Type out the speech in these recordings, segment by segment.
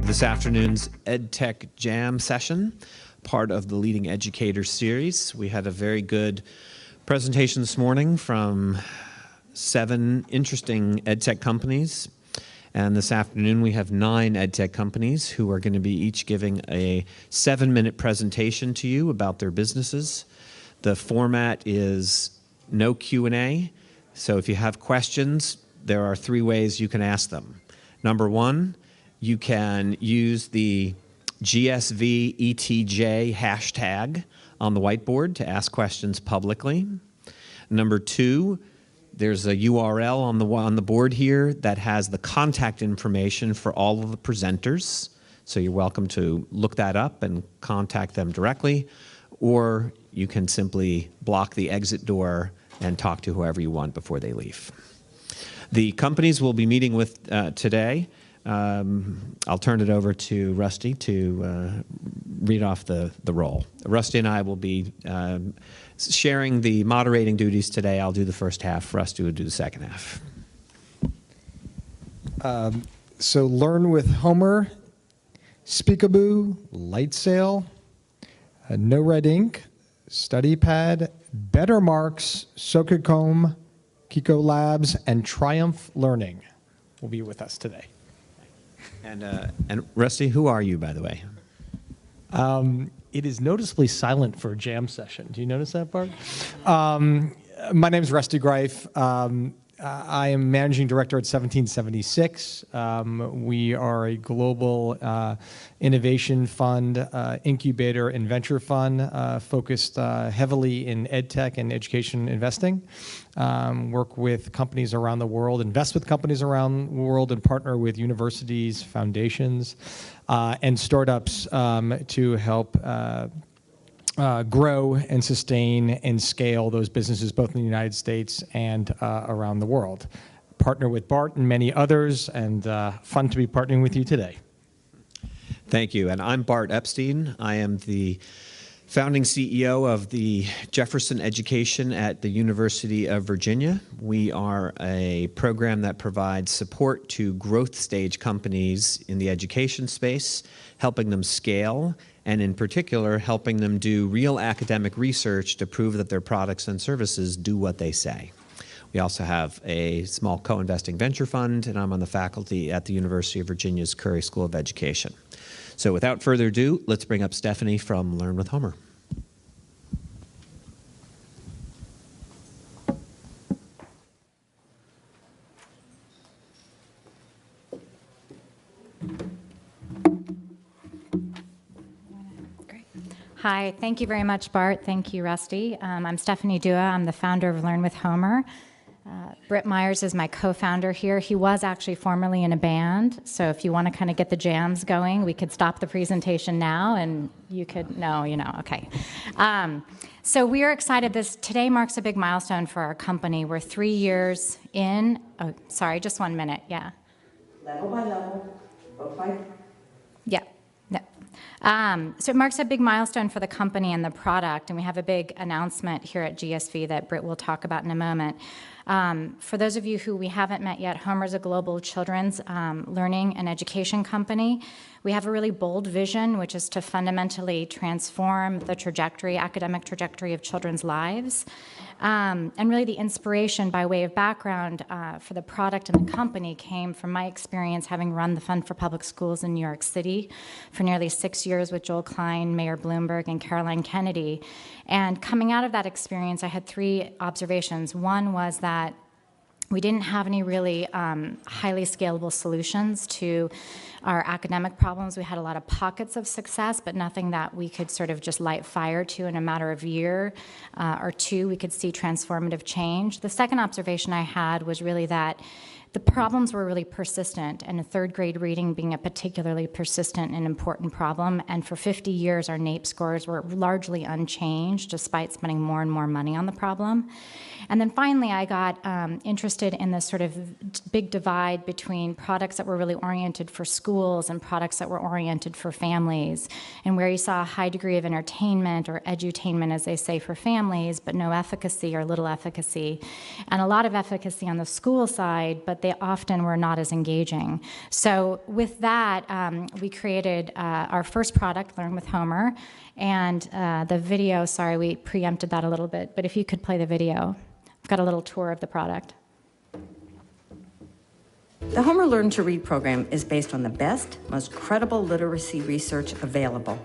this afternoon's EdTech Jam session, part of the Leading Educator series. We had a very good presentation this morning from 7 interesting EdTech companies. And this afternoon we have 9 EdTech companies who are going to be each giving a 7-minute presentation to you about their businesses. The format is no Q&A, so if you have questions, there are 3 ways you can ask them. Number 1, you can use the GSV ETJ hashtag on the whiteboard to ask questions publicly. Number 2, there's a URL on the board here that has the contact information for all of the presenters. So you're welcome to look that up and contact them directly, or you can simply block the exit door and talk to whoever you want before they leave. The companies we'll be meeting with today, I'll turn it over to Rusty to read off the roll. Rusty and I will be sharing the moderating duties today. I'll do the first half. Rusty will do the second half. So Learn with Homer, Speakaboo, LightSail, NoRedInk, StudyPad, Bettermarks, Sokikom, Kiko Labs, and Triumph Learning will be with us today. And Rusty, who are you, by the way? It is noticeably silent for a jam session. Do you notice that, Bart? My name is Rusty Greiff. I am managing director at 1776. We are a global innovation fund, incubator and venture fund focused heavily in EdTech and education investing. Work with companies around the world, invest with companies around the world, and partner with universities, foundations, and startups to help grow and sustain and scale those businesses both in the United States and around the world. Partner with Bart and many others, and fun to be partnering with you today. Thank you. And I'm Bart Epstein. I am the founding CEO of the Jefferson Education at the University of Virginia. We are a program that provides support to growth stage companies in the education space, helping them scale, and in particular, helping them do real academic research to prove that their products and services do what they say. We also have a small co-investing venture fund, and I'm on the faculty at the University of Virginia's Curry School of Education. So without further ado, let's bring up Stephanie from Learn with Homer. Hi, thank you very much, Bart. Thank you, Rusty. I'm Stephanie Dua. I'm the founder of Learn with Homer. Britt Myers is my co-founder here. He was actually formerly in a band, so if you want to kind of get the jams going, we could stop the presentation now, and you could, no, you know, okay. So we are excited. Today marks a big milestone for our company. We're 3 years in. Oh, sorry, just 1 minute, yeah. Level by level, book by. Yeah. No. So it marks a big milestone for the company and the product, and we have a big announcement here at GSV that Britt will talk about in a moment. For those of you who we haven't met yet, Homer is a global children's learning and education company. We have a really bold vision, which is to fundamentally transform the academic trajectory of children's lives. And really the inspiration by way of background for the product and the company came from my experience having run the Fund for Public Schools in New York City for nearly 6 years with Joel Klein, Mayor Bloomberg, and Caroline Kennedy. And coming out of that experience, I had 3 observations. One was that we didn't have any really highly scalable solutions to our academic problems. We had a lot of pockets of success, but nothing that we could sort of just light fire to in a matter of year or 2. We could see transformative change. The second observation I had was really that the problems were really persistent, and 3rd grade reading being a particularly persistent and important problem. And for 50 years, our NAEP scores were largely unchanged, despite spending more and more money on the problem. And then finally, I got interested in this sort of big divide between products that were really oriented for schools and products that were oriented for families, and where you saw a high degree of entertainment or edutainment, as they say, for families, but no efficacy or little efficacy, and a lot of efficacy on the school side, but but they often were not as engaging. So with that, we created our first product, Learn with Homer, and the video, sorry, we preempted that a little bit, but if you could play the video. I've got a little tour of the product. The Homer Learn to Read program is based on the best, most credible literacy research available.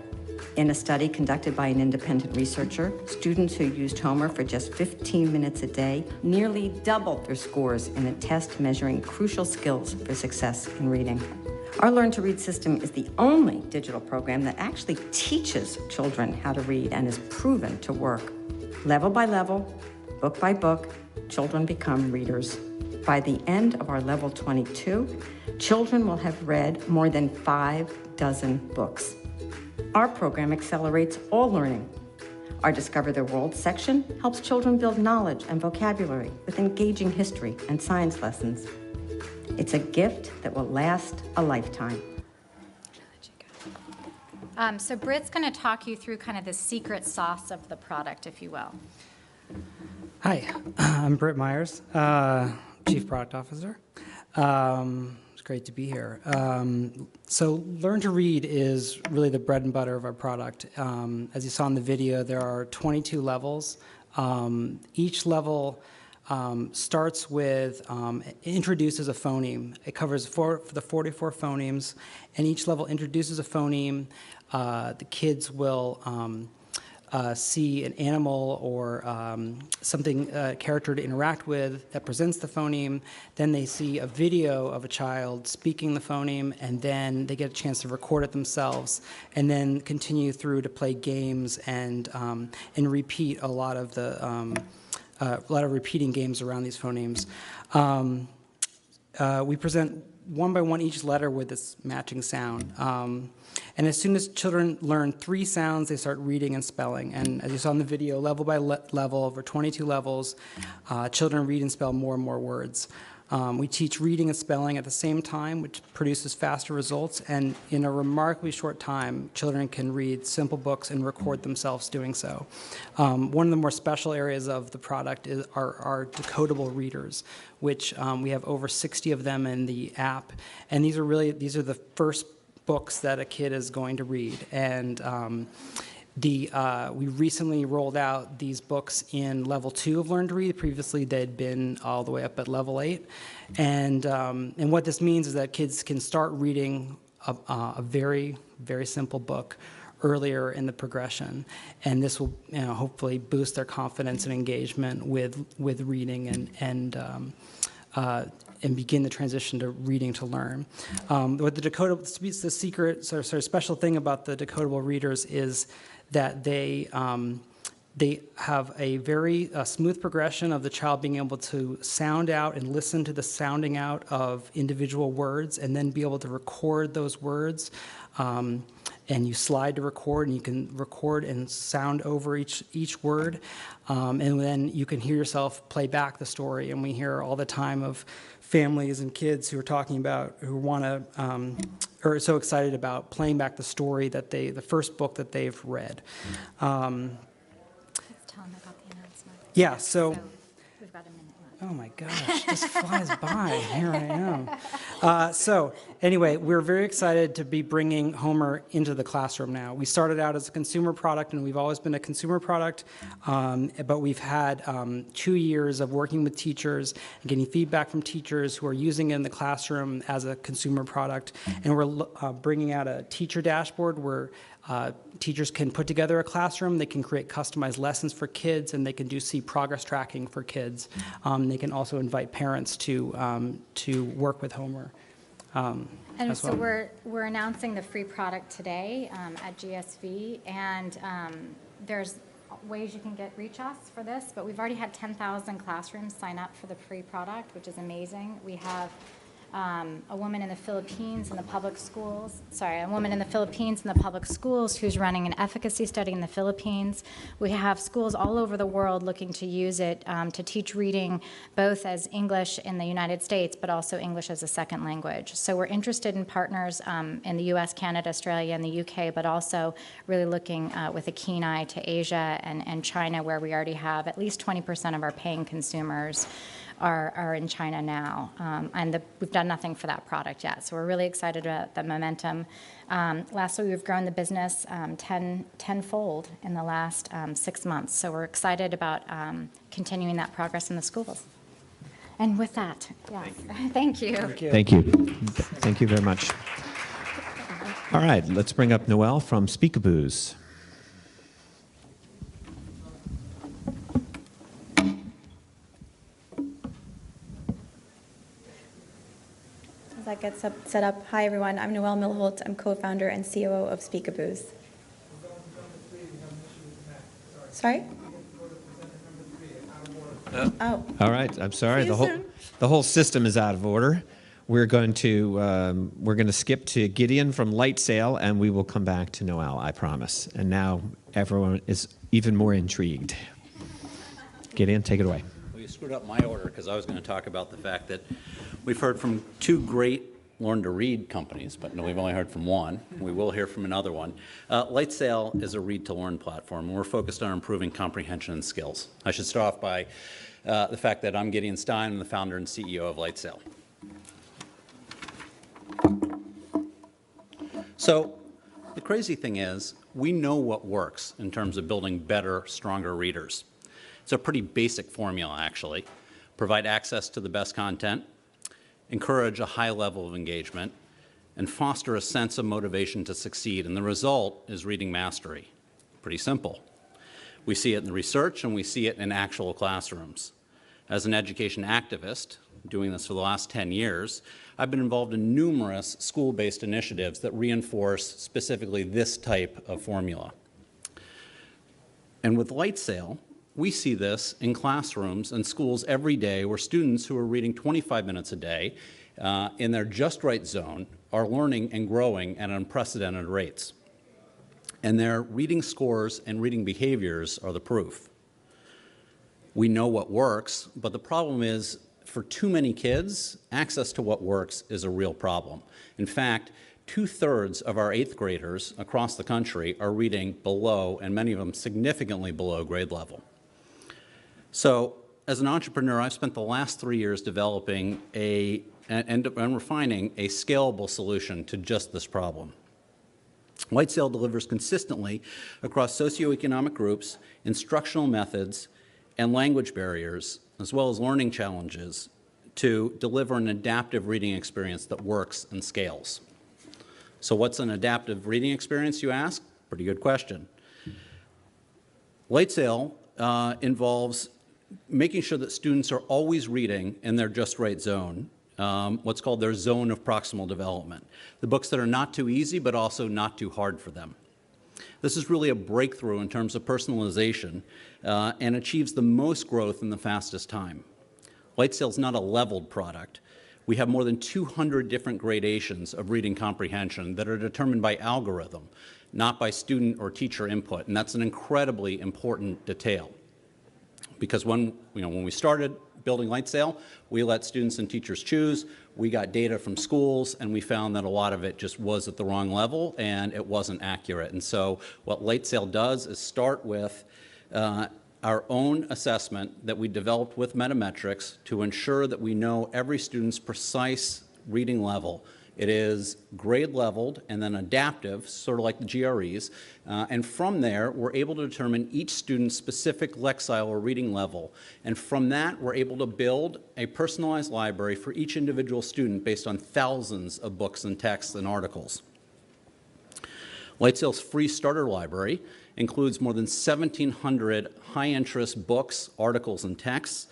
In a study conducted by an independent researcher, students who used Homer for just 15 minutes a day nearly doubled their scores in a test measuring crucial skills for success in reading. Our Learn to Read system is the only digital program that actually teaches children how to read and is proven to work. Level by level, book by book, children become readers. By the end of our level 22, children will have read more than 6 books. Our program accelerates all learning. Our Discover Their World section helps children build knowledge and vocabulary with engaging history and science lessons. It's a gift that will last a lifetime. So Britt's going to talk you through kind of the secret sauce of the product, if you will. Hi, I'm Britt Myers, Chief Product Officer. It's great to be here. So Learn to Read is really the bread and butter of our product. As you saw in the video, there are 22 levels. Each level starts with, introduces a phoneme. It covers the 44 phonemes, and each level introduces a phoneme. The kids will see an animal or something, character to interact with that presents the phoneme. Then they see a video of a child speaking the phoneme, and then they get a chance to record it themselves, and then continue through to play games and repeat a lot of repeating games around these phonemes. We present one by one each letter with this matching sound. And as soon as children learn 3 sounds, they start reading and spelling. And as you saw in the video, level by level, over 22 levels, children read and spell more and more words. We teach reading and spelling at the same time, which produces faster results. And in a remarkably short time, children can read simple books and record themselves doing so. One of the more special areas of the product is our decodable readers, which we have over 60 of them in the app. And these are the first books that a kid is going to read. And we recently rolled out these books in level 2 of Learn to Read. Previously, they'd been all the way up at level 8. And what this means is that kids can start reading a very, very simple book earlier in the progression. And this will hopefully boost their confidence and engagement with reading and begin the transition to reading to learn. What the secret, special thing about the decodable readers is that they have a very smooth progression of the child being able to sound out and listen to the sounding out of individual words, and then be able to record those words. And you slide to record, and you can record and sound over each word. And then you can hear yourself play back the story. And we hear all the time of families and kids who are talking about, who want to, or are so excited about playing back the story that the first book that they've read. Let's tell them about the announcement. Yeah, so we've got a minute left. Oh my gosh, it just flies by. Here I am. So anyway, we're very excited to be bringing Homer into the classroom now. We started out as a consumer product, and we've always been a consumer product, but we've had 2 years of working with teachers and getting feedback from teachers who are using it in the classroom as a consumer product. And we're bringing out a teacher dashboard where teachers can put together a classroom, they can create customized lessons for kids, and they can see progress tracking for kids. They can also invite parents to work with Homer. And so we're announcing the free product today at GSV, and there's ways you can reach us for this, but we've already had 10,000 classrooms sign up for the free product, which is amazing. We have a woman in the Philippines in the public schools, who's running an efficacy study in the Philippines. We have schools all over the world looking to use it to teach reading, both as English in the United States, but also English as a second language. So we're interested in partners in the US, Canada, Australia, and the UK, but also really looking with a keen eye to Asia and China, where we already have at least 20% of our paying consumers. are in China now, and we've done nothing for that product yet. So we're really excited about the momentum. Lastly, we've grown the business tenfold in the last 6 months. So we're excited about continuing that progress in the schools. And with that, yes, thank you. Thank you. Thank you very much. All right, let's bring up Noel from Speakaboos. As that gets set up, hi everyone, I'm Noel Millivolt. I'm co-founder and COO of Speakaboos. Sorry? Oh. All right, I'm sorry. See you The whole system is out of order. We're going to skip to Gideon from LightSail, and we will come back to Noel, I promise. And now everyone is even more intrigued. Gideon, take it away. Well, you screwed up my order because I was going to talk about the fact that we've heard from 2 great learn-to-read companies, but no, we've only heard from one. We will hear from another one. LightSail is a read-to-learn platform, and we're focused on improving comprehension and skills. I should start off by the fact that I'm Gideon Stein. I'm the founder and CEO of LightSail. So the crazy thing is, we know what works in terms of building better, stronger readers. It's a pretty basic formula, actually. Provide access to the best content, encourage a high level of engagement, and foster a sense of motivation to succeed. And the result is reading mastery. Pretty simple. We see it in the research, and we see it in actual classrooms. As an education activist, doing this for the last 10 years, I've been involved in numerous school-based initiatives that reinforce specifically this type of formula. And with LightSail, we see this in classrooms and schools every day where students who are reading 25 minutes a day in their just right zone are learning and growing at unprecedented rates. And their reading scores and reading behaviors are the proof. We know what works, but the problem is for too many kids, access to what works is a real problem. In fact, 2/3 of our 8th graders across the country are reading below, and many of them significantly below grade level. So as an entrepreneur, I've spent the last 3 years developing and refining a scalable solution to just this problem. LightSail delivers consistently across socioeconomic groups, instructional methods, and language barriers, as well as learning challenges, to deliver an adaptive reading experience that works and scales. So what's an adaptive reading experience, you ask? Pretty good question. LightSail involves making sure that students are always reading in their just right zone, what's called their zone of proximal development. The books that are not too easy, but also not too hard for them. This is really a breakthrough in terms of personalization and achieves the most growth in the fastest time. LightSail is not a leveled product. We have more than 200 different gradations of reading comprehension that are determined by algorithm, not by student or teacher input, and that's an incredibly important detail. Because when we started building LightSail, we let students and teachers choose. We got data from schools, and we found that a lot of it just was at the wrong level, and it wasn't accurate. And so what LightSail does is start with our own assessment that we developed with Metametrics to ensure that we know every student's precise reading level. It is grade leveled and then adaptive, sort of like the GREs, and from there we're able to determine each student's specific lexile or reading level, and from that we're able to build a personalized library for each individual student based on thousands of books and texts and articles. LightSail's free starter library includes more than 1,700 high-interest books, articles, and texts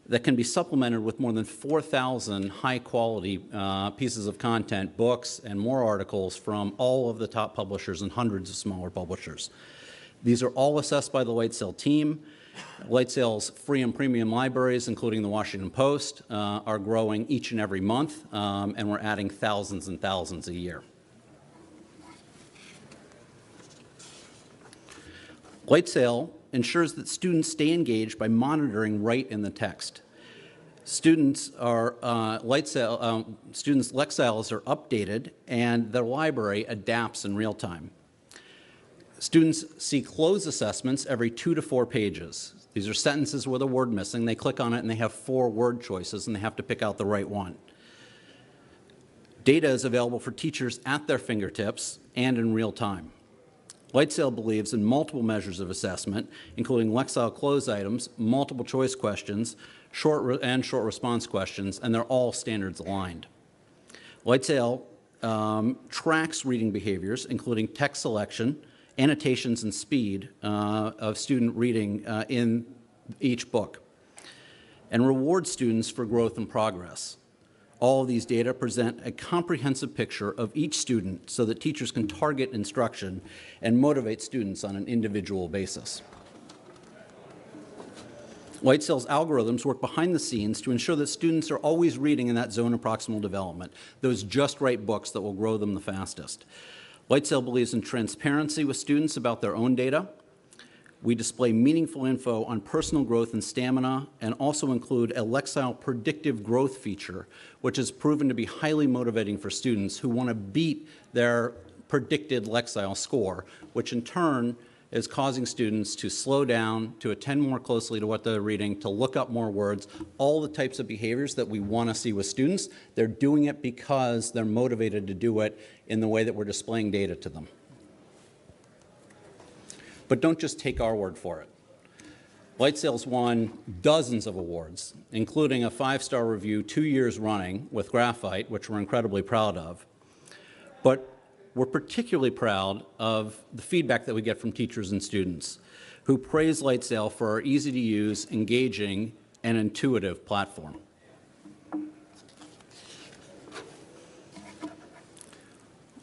that can be supplemented with more than 4,000 high-quality pieces of content, books, and more articles from all of the top publishers and hundreds of smaller publishers. These are all assessed by the LightSail team. LightSail's free and premium libraries, including the Washington Post, are growing each and every month, and we're adding thousands and thousands a year. LightSail ensures that students stay engaged by monitoring right in the text. Students' lexiles are updated, and their library adapts in real time. Students see closed assessments every 2 to 4 pages. These are sentences with a word missing. They click on it and they have 4 word choices and they have to pick out the right one. Data is available for teachers at their fingertips and in real time. LightSail believes in multiple measures of assessment, including LightSail closed items, multiple choice questions, short response questions, and they're all standards aligned. LightSail tracks reading behaviors, including text selection, annotations, and speed of student reading in each book, and rewards students for growth and progress. All of these data present a comprehensive picture of each student so that teachers can target instruction and motivate students on an individual basis. LightSail's algorithms work behind the scenes to ensure that students are always reading in that zone of proximal development, those just right books that will grow them the fastest. LightSail believes in transparency with students about their own data. We display meaningful info on personal growth and stamina, and also include a LightSail predictive growth feature, which has proven to be highly motivating for students who want to beat their predicted LightSail score, which in turn is causing students to slow down, to attend more closely to what they're reading, to look up more words, all the types of behaviors that we want to see with students. They're doing it because they're motivated to do it in the way that we're displaying data to them. But don't just take our word for it. LightSail's won dozens of awards, including a 5-star review 2 years running with Graphite, which we're incredibly proud of. But we're particularly proud of the feedback that we get from teachers and students who praise LightSail for our easy-to-use, engaging, and intuitive platform.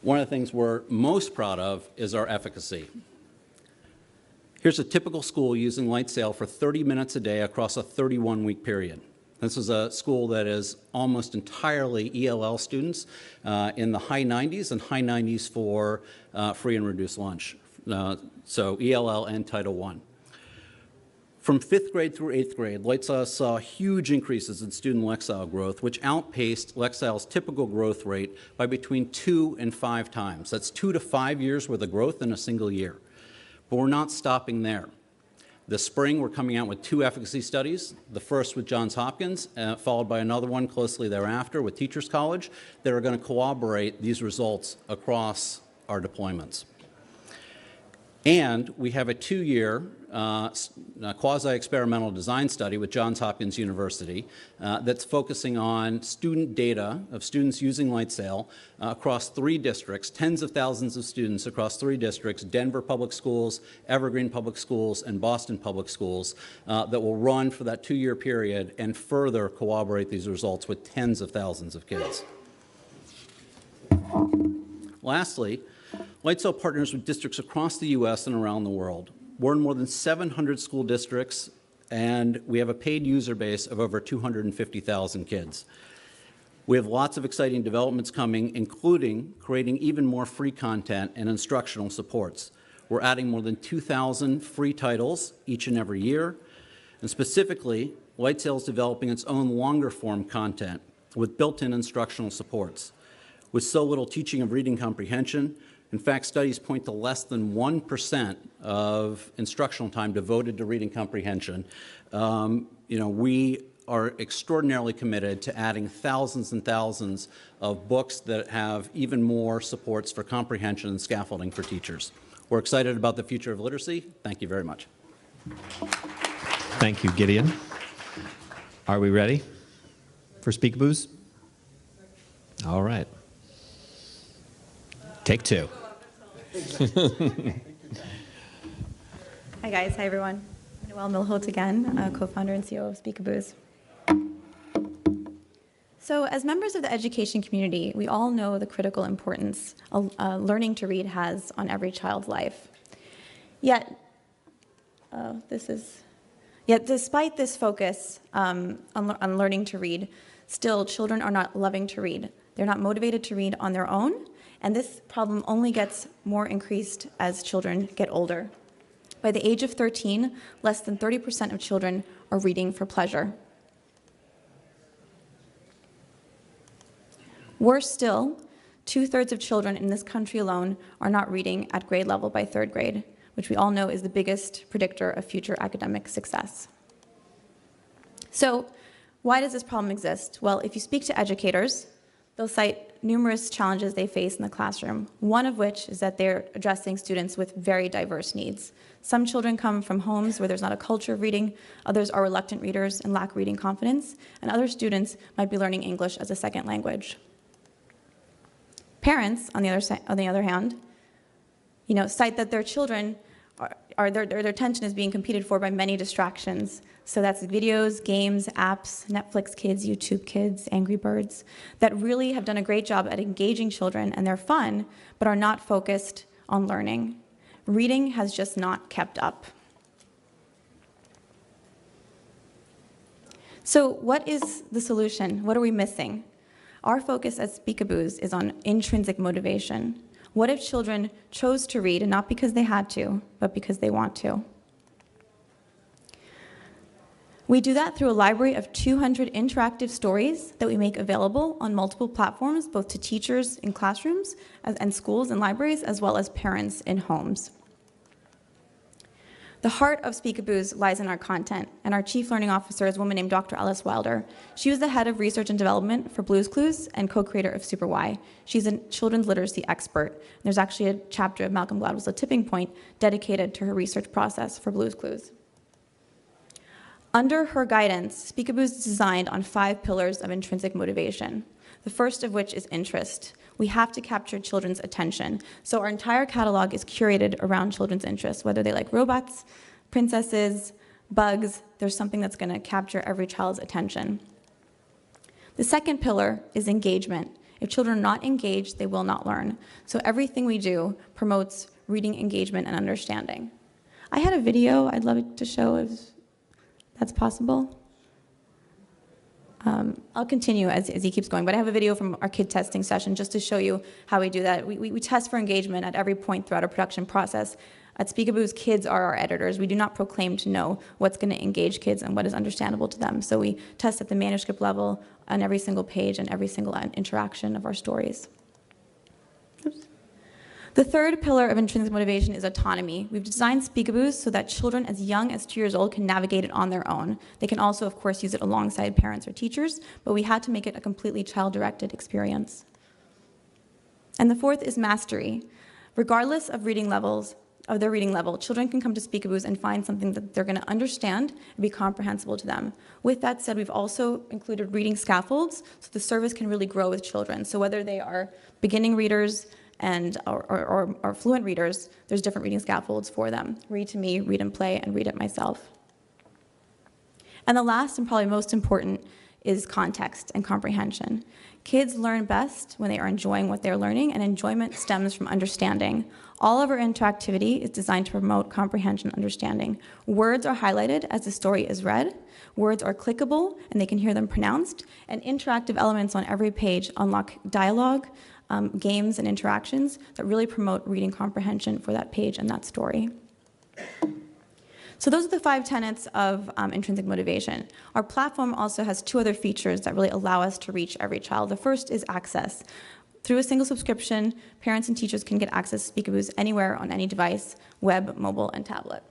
One of the things we're most proud of is our efficacy. Here's a typical school using LightSail for 30 minutes a day across a 31-week period. This is a school that is almost entirely ELL students in the high 90s, and high 90s for free and reduced lunch. So ELL and Title I. From 5th grade through 8th grade, LightSail saw huge increases in student LightSail growth, which outpaced LightSail's typical growth rate by between 2 and 5 times. That's 2 to 5 years worth of growth in a single year. But we're not stopping there. This spring, we're coming out with 2 efficacy studies, the first with Johns Hopkins, followed by another one closely thereafter with Teachers College, that are going to corroborate these results across our deployments. And we have a 2-year quasi-experimental design study with Johns Hopkins University that's focusing on student data of students using LightSail across 3 districts, tens of thousands of students across 3 districts, Denver Public Schools, Evergreen Public Schools, and Boston Public Schools, that will run for that 2-year period and further corroborate these results with tens of thousands of kids. Lastly, LightSail partners with districts across the U.S. and around the world. We're in more than 700 school districts, and we have a paid user base of over 250,000 kids. We have lots of exciting developments coming, including creating even more free content and instructional supports. We're adding more than 2,000 free titles each and every year, and specifically, LightSail is developing its own longer form content with built-in instructional supports. With so little teaching of reading comprehension, in fact, studies point to less than 1% of instructional time devoted to reading comprehension. We are extraordinarily committed to adding thousands and thousands of books that have even more supports for comprehension and scaffolding for teachers. We're excited about the future of literacy. Thank you very much. Thank you, Gideon. Are we ready for Speakaboos? All right. Take 2. Hi guys, hi everyone. Noel Millivolt again, co-founder and CEO of Speakaboos. So as members of the education community, we all know the critical importance learning to read has on every child's life. Yet despite this focus on learning to read, still children are not loving to read. They're not motivated to read on their own, and this problem only gets more increased as children get older. By the age of 13, less than 30% of children are reading for pleasure. Worse still, 2/3 of children in this country alone are not reading at grade level by 3rd grade, which we all know is the biggest predictor of future academic success. So why does this problem exist? Well, if you speak to educators, they'll cite numerous challenges they face in the classroom, one of which is that they're addressing students with very diverse needs. Some children come from homes where there's not a culture of reading, others are reluctant readers and lack reading confidence, and other students might be learning English as a second language. Parents, on the other hand, cite that their children their attention is being competed for by many distractions. So that's videos, games, apps, Netflix Kids, YouTube Kids, Angry Birds, that really have done a great job at engaging children, and they're fun, but are not focused on learning. Reading has just not kept up. So what is the solution? What are we missing? Our focus at Speakaboos is on intrinsic motivation. What if children chose to read, and not because they had to, but because they want to? We do that through a library of 200 interactive stories that we make available on multiple platforms, both to teachers in classrooms and schools and libraries, as well as parents in homes. The heart of Speakaboos lies in our content, and our chief learning officer is a woman named Dr. Alice Wilder. She was the head of research and development for Blue's Clues and co-creator of Super Y. She's a children's literacy expert. There's actually a chapter of Malcolm Gladwell's A Tipping Point dedicated to her research process for Blue's Clues. Under her guidance, Speakaboos is designed on 5 pillars of intrinsic motivation, the first of which is interest. We have to capture children's attention. So our entire catalog is curated around children's interests, whether they like robots, princesses, bugs, there's something that's going to capture every child's attention. The second pillar is engagement. If children are not engaged, they will not learn. So everything we do promotes reading engagement and understanding. I had a video I'd love to show if that's possible. I'll continue as he keeps going, but I have a video from our kid testing session just to show you how we do that. We test for engagement at every point throughout our production process. At Speakaboos, kids are our editors. We do not proclaim to know what's going to engage kids and what is understandable to them. So we test at the manuscript level on every single page and every single interaction of our stories. Oops. The third pillar of intrinsic motivation is autonomy. We've designed Speakaboos so that children as young as 2 years old can navigate it on their own. They can also, of course, use it alongside parents or teachers, but we had to make it a completely child-directed experience. And the fourth is mastery. Regardless of their reading level, children can come to Speakaboos and find something that they're going to understand and be comprehensible to them. With that said, we've also included reading scaffolds, so the service can really grow with children. So whether they are beginning readers, or fluent readers, there's different reading scaffolds for them. Read to me, read and play, and read it myself. And the last and probably most important is context and comprehension. Kids learn best when they are enjoying what they're learning, and enjoyment stems from understanding. All of our interactivity is designed to promote comprehension and understanding. Words are highlighted as the story is read. Words are clickable, and they can hear them pronounced. And interactive elements on every page unlock dialogue, games and interactions that really promote reading comprehension for that page and that story. So those are the 5 tenets of intrinsic motivation. Our platform also has 2 other features that really allow us to reach every child. The first is access. Through a single subscription, parents and teachers can get access to Speakaboos anywhere on any device, web, mobile, and tablet.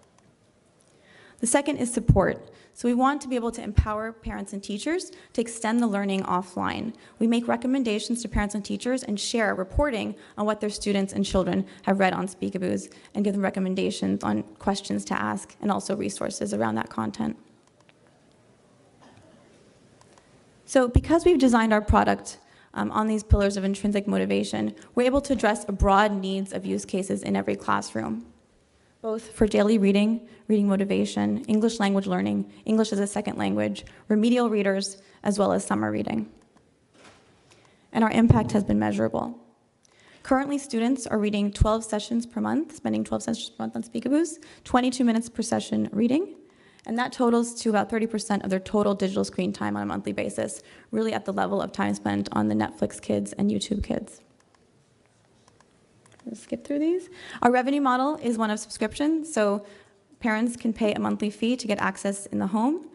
The second is support. So we want to be able to empower parents and teachers to extend the learning offline. We make recommendations to parents and teachers and share reporting on what their students and children have read on Speakaboos and give them recommendations on questions to ask and also resources around that content. So because we've designed our product on these pillars of intrinsic motivation, we're able to address a broad needs of use cases in every classroom, both for daily reading, reading motivation, English language learning, English as a second language, remedial readers, as well as summer reading. And our impact has been measurable. Currently, students are reading 12 sessions per month, spending 12 sessions per month on Speakaboos, 22 minutes per session reading, and that totals to about 30% of their total digital screen time on a monthly basis, really at the level of time spent on the Netflix Kids and YouTube Kids. Let's skip through these. Our revenue model is one of subscription, so parents can pay a monthly fee to get access in the home.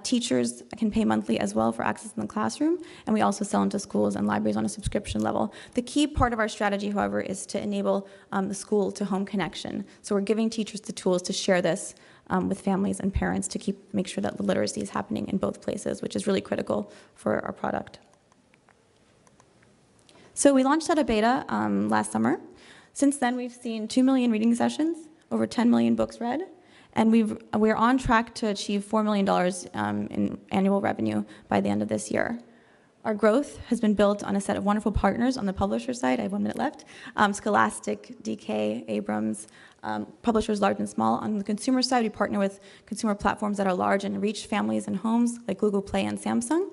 Teachers can pay monthly as well for access in the classroom, and we also sell into schools and libraries on a subscription level. The key part of our strategy, however, is to enable the school-to-home connection. So we're giving teachers the tools to share this with families and parents to make sure that the literacy is happening in both places, which is really critical for our product. So we launched out of beta last summer. Since then, we've seen 2 million reading sessions, over 10 million books read, and we're on track to achieve $4 million in annual revenue by the end of this year. Our growth has been built on a set of wonderful partners on the publisher side. I have 1 minute left. Scholastic, DK, Abrams, publishers large and small. On the consumer side, we partner with consumer platforms that are large and reach families and homes, like Google Play and Samsung.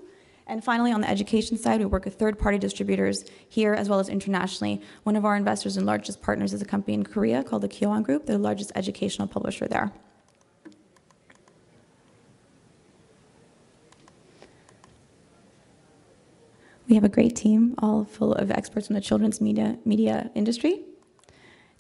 And finally, on the education side, we work with third-party distributors here as well as internationally. One of our investors and largest partners is a company in Korea called the Kyoan Group. They're the largest educational publisher there. We have a great team, all full of experts in the children's media industry.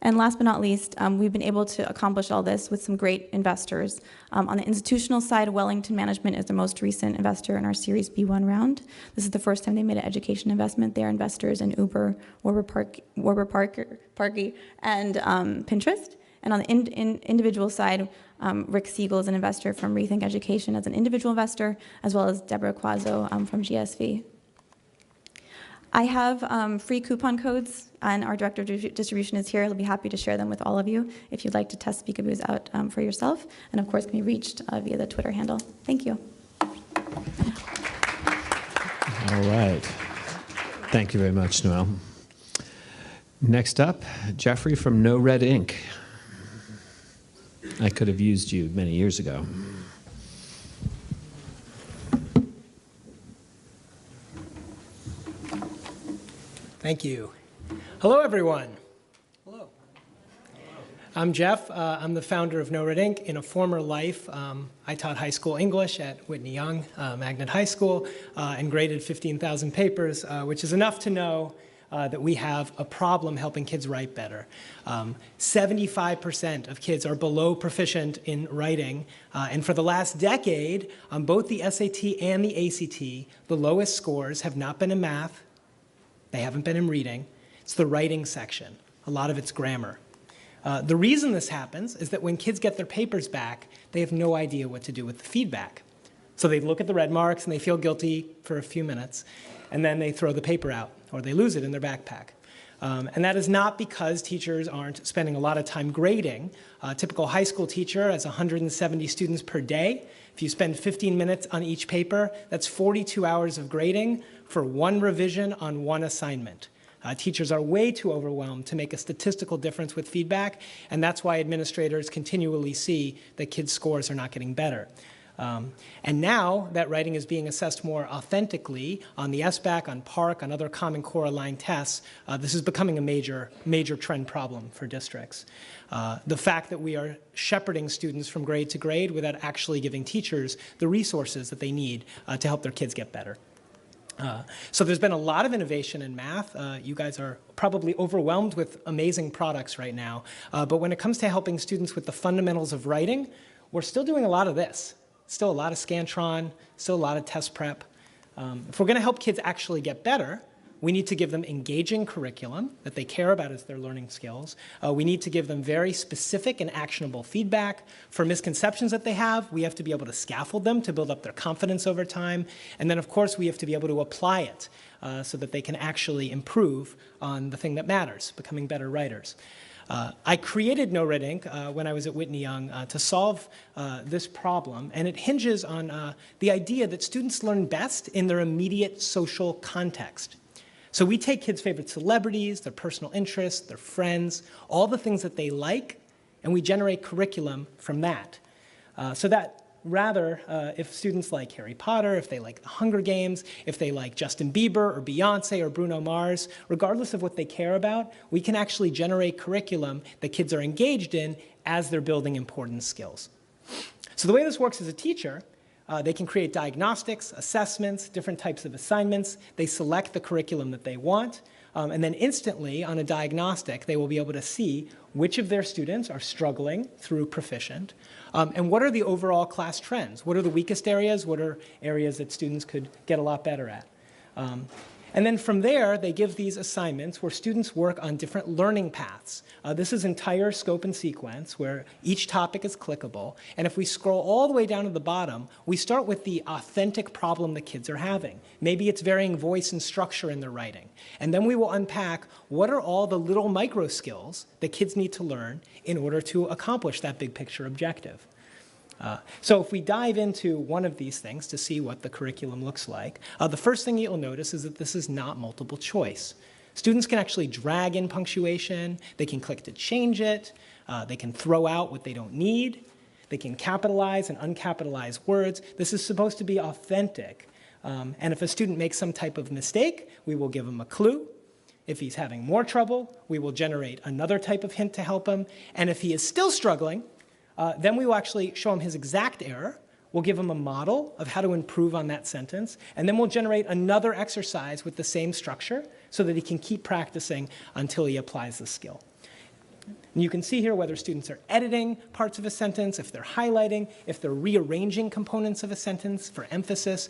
And last but not least, we've been able to accomplish all this with some great investors. On the institutional side, Wellington Management is the most recent investor in our Series B1 round. This is the first time they made an education investment. They're investors in Uber, Warburg Parky, and Pinterest. And on the individual side, Rick Siegel is an investor from Rethink Education as an individual investor, as well as Deborah Quazzo from GSV. I have free coupon codes, and our director of distribution is here. I'll be happy to share them with all of you if you'd like to test Speakaboos out for yourself. And of course, can be reached via the Twitter handle. Thank you. All right. Thank you very much, Noel. Next up, Jeffrey from NoRedInk. I could have used you many years ago. Thank you. Hello, everyone. Hello. I'm Jeff. I'm the founder of NoRedInk. In a former life, I taught high school English at Whitney Young Magnet High School and graded 15,000 papers, which is enough to know that we have a problem helping kids write better. 75% of kids are below proficient in writing, and for the last decade, on both the SAT and the ACT, the lowest scores have not been in math. They haven't been in reading. It's the writing section. A lot of it's grammar. The reason this happens is that when kids get their papers back, they have no idea what to do with the feedback. So they look at the red marks and they feel guilty for a few minutes, and then they throw the paper out, or they lose it in their backpack. And that is not because teachers aren't spending a lot of time grading. A typical high school teacher has 170 students per day. If you spend 15 minutes on each paper, that's 42 hours of grading for one revision on one assignment. Teachers are way too overwhelmed to make a statistical difference with feedback, and that's why administrators continually see that kids' scores are not getting better. And now that writing is being assessed more authentically on the SBAC, on PARCC, on other Common Core aligned tests, this is becoming a major trend problem for districts. The fact that we are shepherding students from grade to grade without actually giving teachers the resources that they need to help their kids get better. So there's been a lot of innovation in math. You guys are probably overwhelmed with amazing products right now. But when it comes to helping students with the fundamentals of writing, we're still doing a lot of this. Still a lot of Scantron, still a lot of test prep. If we're going to help kids actually get better, we need to give them engaging curriculum that they care about as their learning skills. We need to give them very specific and actionable feedback. For misconceptions that they have, we have to be able to scaffold them to build up their confidence over time. And then, of course, we have to be able to apply it so that they can actually improve on the thing that matters, becoming better writers. I created NoRedInk when I was at Whitney Young to solve this problem, and it hinges on the idea that students learn best in their immediate social context. So we take kids' favorite celebrities, their personal interests, their friends, all the things that they like, and we generate curriculum from that. So that rather, if students like Harry Potter, if they like the Hunger Games, if they like Justin Bieber or Beyonce or Bruno Mars, regardless of what they care about, we can actually generate curriculum that kids are engaged in as they're building important skills. So the way this works as a teacher, they can create diagnostics, assessments, different types of assignments. They select the curriculum that they want. And then instantly, on a diagnostic, they will be able to see which of their students are struggling through Proficient, and what are the overall class trends. What are the weakest areas? What are areas that students could get a lot better at? And then from there, they give these assignments where students work on different learning paths. This is entire scope and sequence where each topic is clickable. And if we scroll all the way down to the bottom, we start with the authentic problem the kids are having. Maybe it's varying voice and structure in their writing. And then we will unpack what are all the little micro skills that kids need to learn in order to accomplish that big picture objective. So if we dive into one of these things to see what the curriculum looks like, the first thing you'll notice is that this is not multiple choice. Students can actually drag in punctuation, they can click to change it, they can throw out what they don't need, they can capitalize and uncapitalize words. This is supposed to be authentic. And if a student makes some type of mistake, we will give them a clue. If he's having more trouble, we will generate another type of hint to help him. And if he is still struggling, then we will actually show him his exact error. We'll give him a model of how to improve on that sentence. And then we'll generate another exercise with the same structure so that he can keep practicing until he applies the skill. And you can see here whether students are editing parts of a sentence, if they're highlighting, if they're rearranging components of a sentence for emphasis.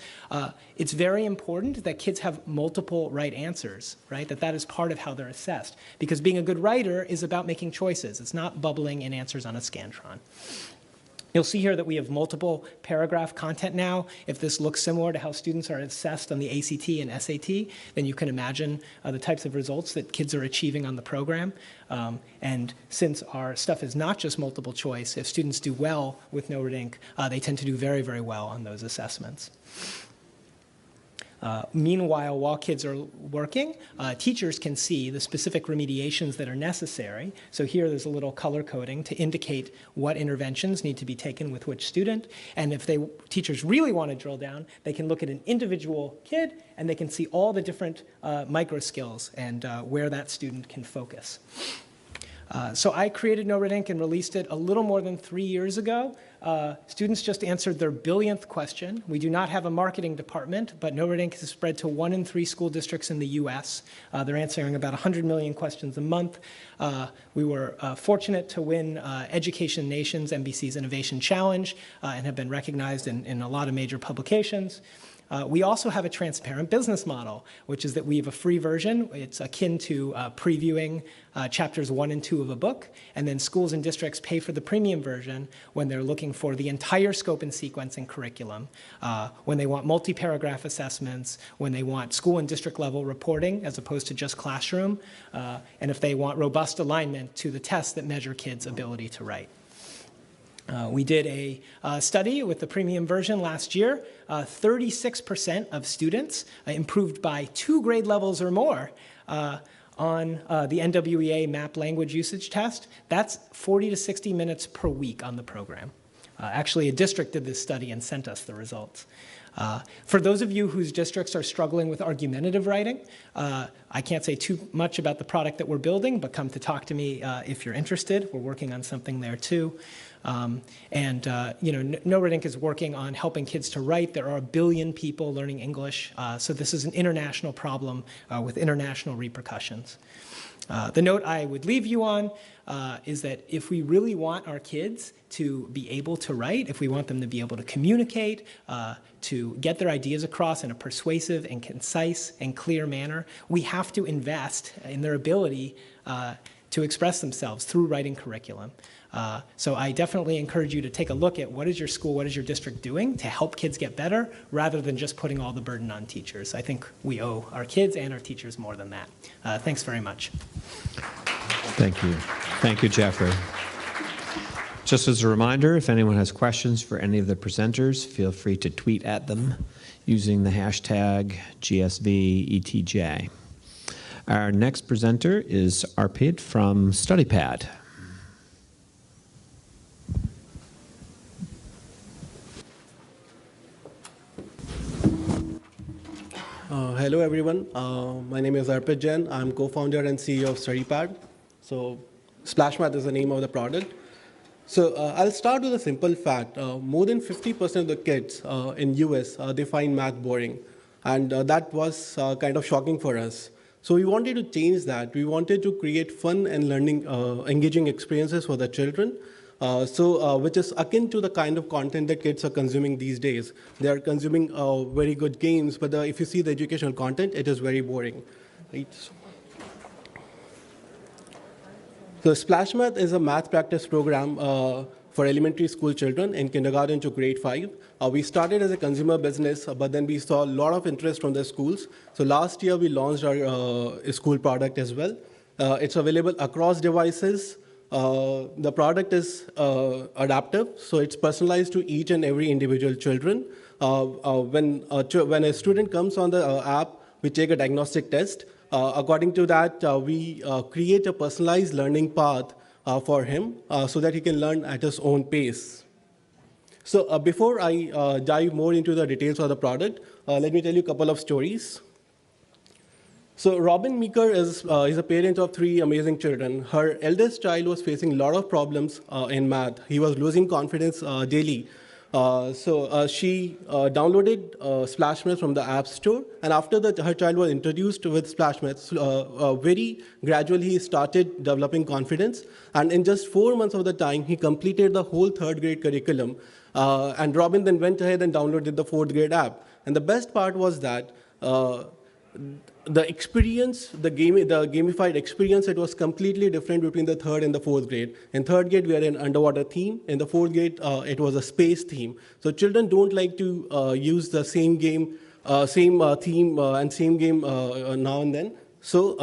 It's very important that kids have multiple right answers, right? That is part of how they're assessed. Because being a good writer is about making choices. It's not bubbling in answers on a Scantron. You'll see here that we have multiple paragraph content now. If this looks similar to how students are assessed on the ACT and SAT, then you can imagine the types of results that kids are achieving on the program. And since our stuff is not just multiple choice, if students do well with NoRedInk, they tend to do very, very well on those assessments. Meanwhile, while kids are working, teachers can see the specific remediations that are necessary. So here there's a little color coding to indicate what interventions need to be taken with which student. And if teachers really want to drill down, they can look at an individual kid and they can see all the different micro skills and where that student can focus. So I created NoRedInk and released it a little more than 3 years ago. Students just answered their billionth question. We do not have a marketing department, but NoRedInk is spread to 1 in 3 school districts in the US. They're answering about 100 million questions a month. We were fortunate to win Education Nation's NBC's Innovation Challenge and have been recognized in a lot of major publications. We also have a transparent business model, which is that we have a free version. It's akin to previewing chapters 1 and 2 of a book, and then schools and districts pay for the premium version when they're looking for the entire scope and sequence and curriculum, when they want multi-paragraph assessments, when they want school and district level reporting as opposed to just classroom, and if they want robust alignment to the tests that measure kids' ability to write. We did a study with the premium version last year. 36% of students improved by 2 grade levels or more on the NWEA MAP language usage test. That's 40 to 60 minutes per week on the program. Actually, a district did this study and sent us the results. For those of you whose districts are struggling with argumentative writing, I can't say too much about the product that we're building, but come to talk to me if you're interested. We're working on something there too. NoRedInk is working on helping kids to write. There are 1 billion people learning English, so this is an international problem with international repercussions. The note I would leave you on is that if we really want our kids to be able to write, if we want them to be able to communicate, to get their ideas across in a persuasive and concise and clear manner, we have to invest in their ability to express themselves through writing curriculum. So I definitely encourage you to take a look at what is your school, what is your district doing to help kids get better, rather than just putting all the burden on teachers. I think we owe our kids and our teachers more than that. Thanks very much. Thank you. Thank you, Jeffrey. Just as a reminder, if anyone has questions for any of the presenters, feel free to tweet at them using the hashtag GSVETJ. Our next presenter is Arpit from StudyPad. Hello everyone, my name is Arpit Jain. I'm co-founder and CEO of StudyPad. So SplashMath is the name of the product. So I'll start with a simple fact. More than 50% of the kids in US, they find math boring. And that was kind of shocking for us. So we wanted to change that. We wanted to create fun and learning, engaging experiences for the children, which is akin to the kind of content that kids are consuming these days. They are consuming very good games, but if you see the educational content, it is very boring. Right? So Splash Math is a math practice program for elementary school children in kindergarten to grade 5. We started as a consumer business, but then we saw a lot of interest from the schools. So last year we launched our school product as well. It's available across devices. The product is adaptive, so it's personalized to each and every individual children. When a student comes on the app, we take a diagnostic test. According to that, we create a personalized learning path for him so that he can learn at his own pace. So before I dive more into the details of the product, let me tell you a couple of stories. So Robin Meeker is a parent of 3 amazing children. Her eldest child was facing a lot of problems in math. He was losing confidence daily. So she downloaded Splash Math from the App Store, and after that, her child was introduced with Splash Math. Very gradually, he started developing confidence, and in just 4 months of the time, he completed the whole 3rd grade curriculum. And Robin then went ahead and downloaded the 4th grade app. And the best part was that the experience, the gamified experience, it was completely different between the 3rd and the 4th grade. In 3rd grade, we had an underwater theme. In the 4th grade, it was a space theme. So children don't like to use the same game, theme and same game now and then. So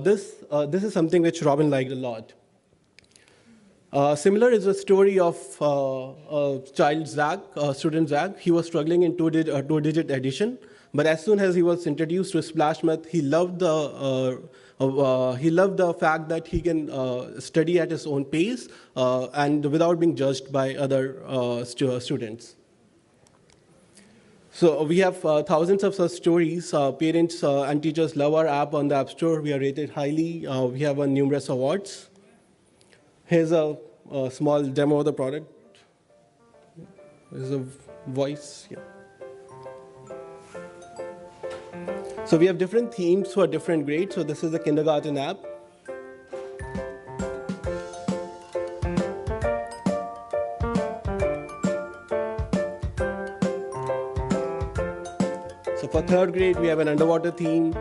this is something which Robin liked a lot. Similar is the story of child Zach, student Zach. He was struggling in two-digit addition. But as soon as he was introduced to Splash Math, he loved the fact that he can study at his own pace and without being judged by other students. So we have thousands of such stories. Parents and teachers love our app on the App Store. We are rated highly. We have won numerous awards. Here's a small demo of the product. There's a voice. Yeah. So we have different themes for different grades. So this is the kindergarten app. So for 3rd grade, we have an underwater theme.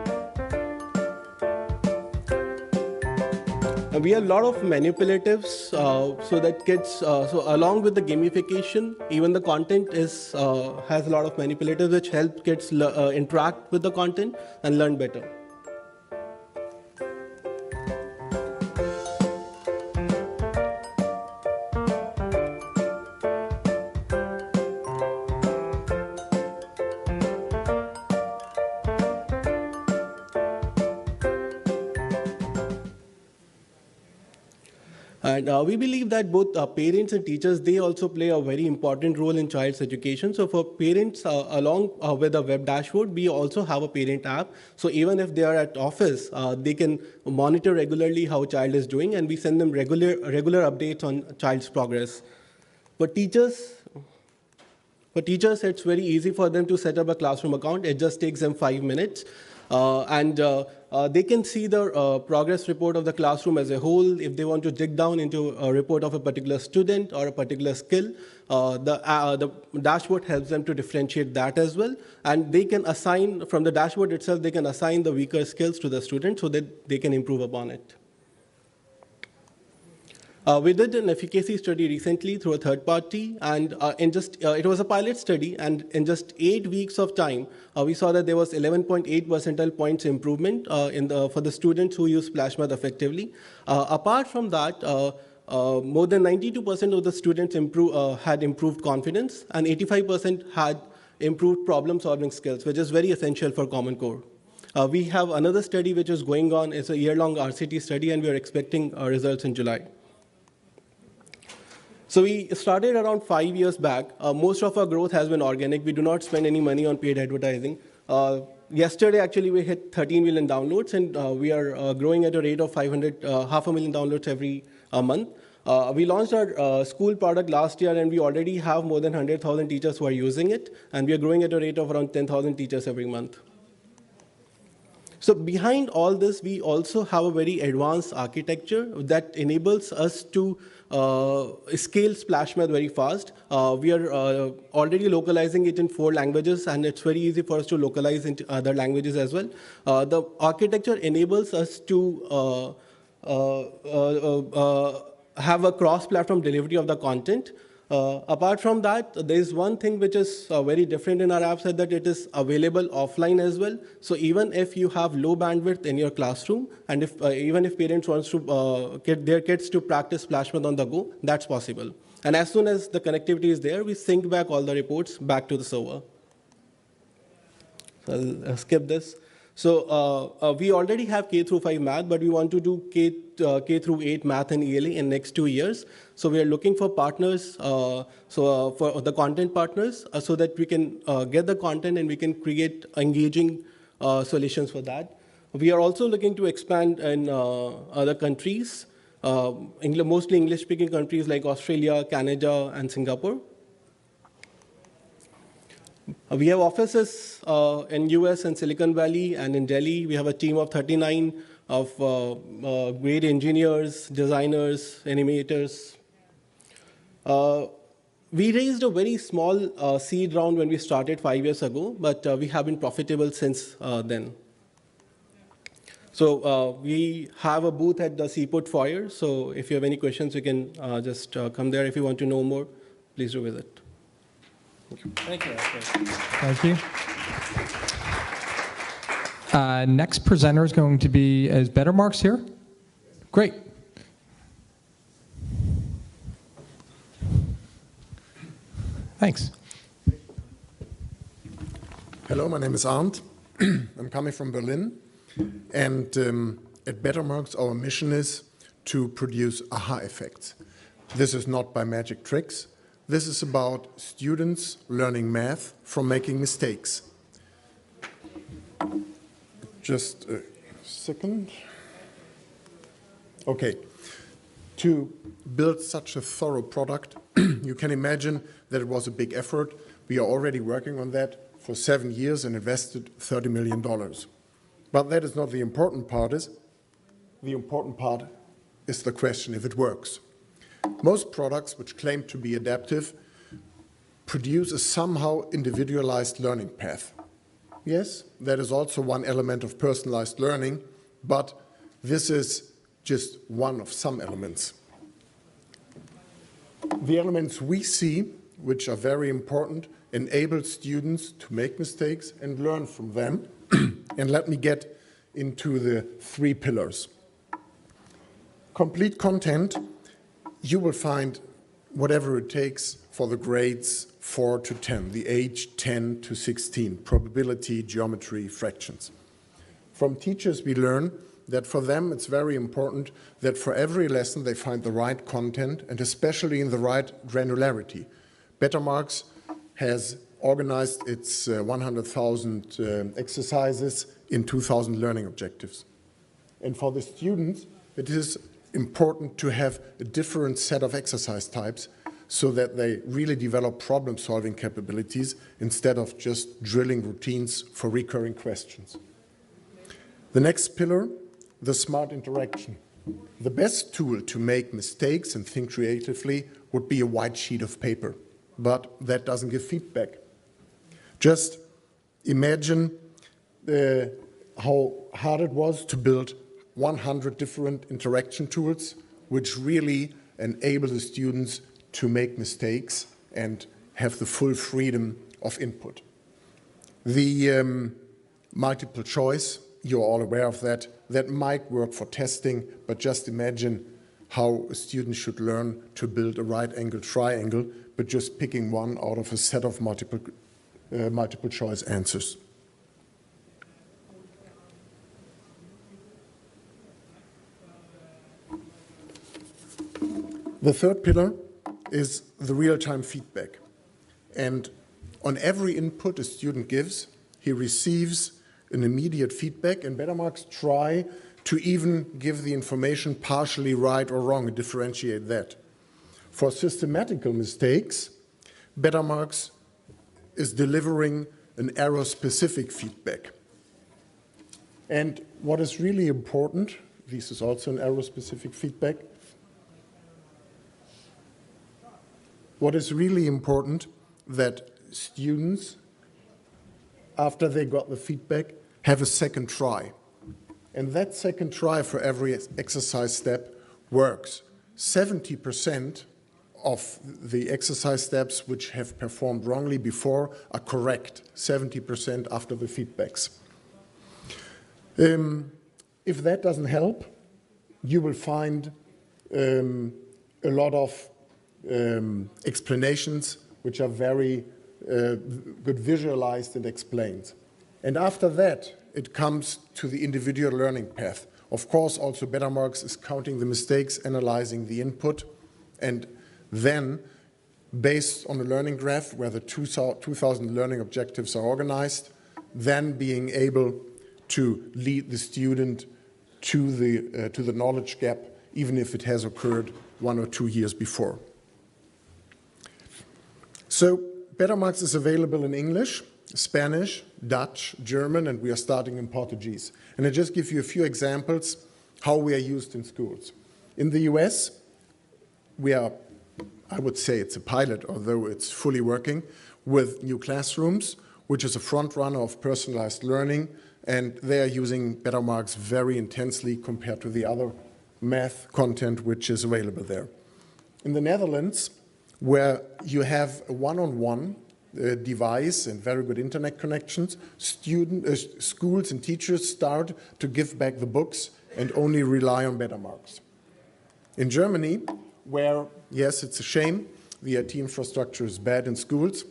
And we have a lot of manipulatives so that kids, so along with the gamification, even the content has a lot of manipulatives which help kids interact with the content and learn better. And we believe that both parents and teachers, they also play a very important role in child's education. So for parents, along with the web dashboard, we also have a parent app. So even if they are at office, they can monitor regularly how child is doing, and we send them regular updates on child's progress. For teachers, it's very easy for them to set up a classroom account. It just takes them 5 minutes. They can see the progress report of the classroom as a whole. If they want to dig down into a report of a particular student or a particular skill, the dashboard helps them to differentiate that as well. And they can assign, from the dashboard itself, they can assign the weaker skills to the student so that they can improve upon it. We did an efficacy study recently through a third party, and it was a pilot study, and in just 8 weeks of time, we saw that there was 11.8 percentile points improvement for the students who use Splash Math effectively. Apart from that, more than 92% of the students had improved confidence, and 85% had improved problem-solving skills, which is very essential for Common Core. We have another study which is going on. It's a year-long RCT study, and we are expecting results in July. So we started around 5 years back. Most of our growth has been organic. We do not spend any money on paid advertising. Yesterday, actually, we hit 13 million downloads, and we are growing at a rate of 500,000 downloads every month. We launched our school product last year, and we already have more than 100,000 teachers who are using it, and we are growing at a rate of around 10,000 teachers every month. So behind all this, we also have a very advanced architecture that enables us to scale Splash Math very fast. We are already localizing it in 4 languages, and it's very easy for us to localize into other languages as well. The architecture enables us to have a cross-platform delivery of the content. Apart from that, there is one thing which is very different in our app set, that it is available offline as well. So even if you have low bandwidth in your classroom, and if even if parents wants to get their kids to practice Splash Math on the go, that's possible. And as soon as the connectivity is there, we sync back all the reports back to the server. So I'll skip this. So we already have K through 5 math, but we want to do K through 8 math and ELA in next 2 years. So we are looking for partners, for the content partners, so that we can get the content and we can create engaging solutions for that. We are also looking to expand in other countries, mostly English-speaking countries like Australia, Canada, and Singapore. We have offices in US and Silicon Valley and in Delhi. We have a team of 39 of great engineers, designers, animators. We raised a very small seed round when we started 5 years ago, but we have been profitable since then. So we have a booth at the Seaport Foyer. So if you have any questions, you can just come there. If you want to know more, please do visit. Thank you. Thank you. Next presenter is going to be, is Bettermarks here? Great. Thanks. Hello, my name is Arndt. I'm coming from Berlin. And at Bettermarks, our mission is to produce aha effects. This is not by magic tricks. This is about students learning math from making mistakes. Just a second. Okay. To build such a thorough product, you can imagine that it was a big effort. We are already working on that for 7 years and invested $30 million. But that is not the important part. The important part is the question if it works. Most products which claim to be adaptive produce a somehow individualized learning path. Yes, that is also one element of personalized learning, but this is just one of some elements. The elements we see, which are very important, enable students to make mistakes and learn from them. And let me get into the 3 pillars. Complete content. You will find whatever it takes for the grades 4 to 10, the age 10 to 16, probability, geometry, fractions. From teachers, we learn that for them it's very important that for every lesson they find the right content and especially in the right granularity. Bettermarks has organized its 100,000 exercises in 2,000 learning objectives. And for the students, it is important to have a different set of exercise types so that they really develop problem-solving capabilities instead of just drilling routines for recurring questions. The next pillar, the smart interaction. The best tool to make mistakes and think creatively would be a white sheet of paper, but that doesn't give feedback. Just imagine how hard it was to build 100 different interaction tools which really enable the students to make mistakes and have the full freedom of input. The multiple choice, you're all aware of that. That might work for testing, but just imagine how a student should learn to build a right-angled triangle, but just picking one out of a set of multiple choice answers. The third pillar is the real-time feedback. And on every input a student gives, he receives an immediate feedback, and Bettermarks try to even give the information partially right or wrong and differentiate that. For systematical mistakes, Bettermarks is delivering an error-specific feedback. And what is really important, this is also an arrow-specific feedback. What is really important that students, after they got the feedback, have a second try. And that second try for every exercise step works. 70% of the exercise steps which have performed wrongly before are correct, 70% after the feedbacks. If that doesn't help, you will find a lot of explanations which are very good visualized and explained. And after that, it comes to the individual learning path. Of course, also Bettermarks is counting the mistakes, analyzing the input, and then, based on a learning graph where the 2,000 learning objectives are organized, then being able to lead the student to the knowledge gap, even if it has occurred 1 or 2 years before. So Bettermarks is available in English, Spanish, Dutch, German, and we are starting in Portuguese. And I just give you a few examples how we are used in schools. In the US, we are, I would say it's a pilot, although it's fully working, with new classrooms, which is a front runner of personalized learning, and they are using Bettermarks very intensely compared to the other math content which is available there. In the Netherlands, where you have a one-on-one device and very good internet connections, schools and teachers start to give back the books and only rely on Bettermarks. In Germany, where, yes, it's a shame, the IT infrastructure is bad in schools,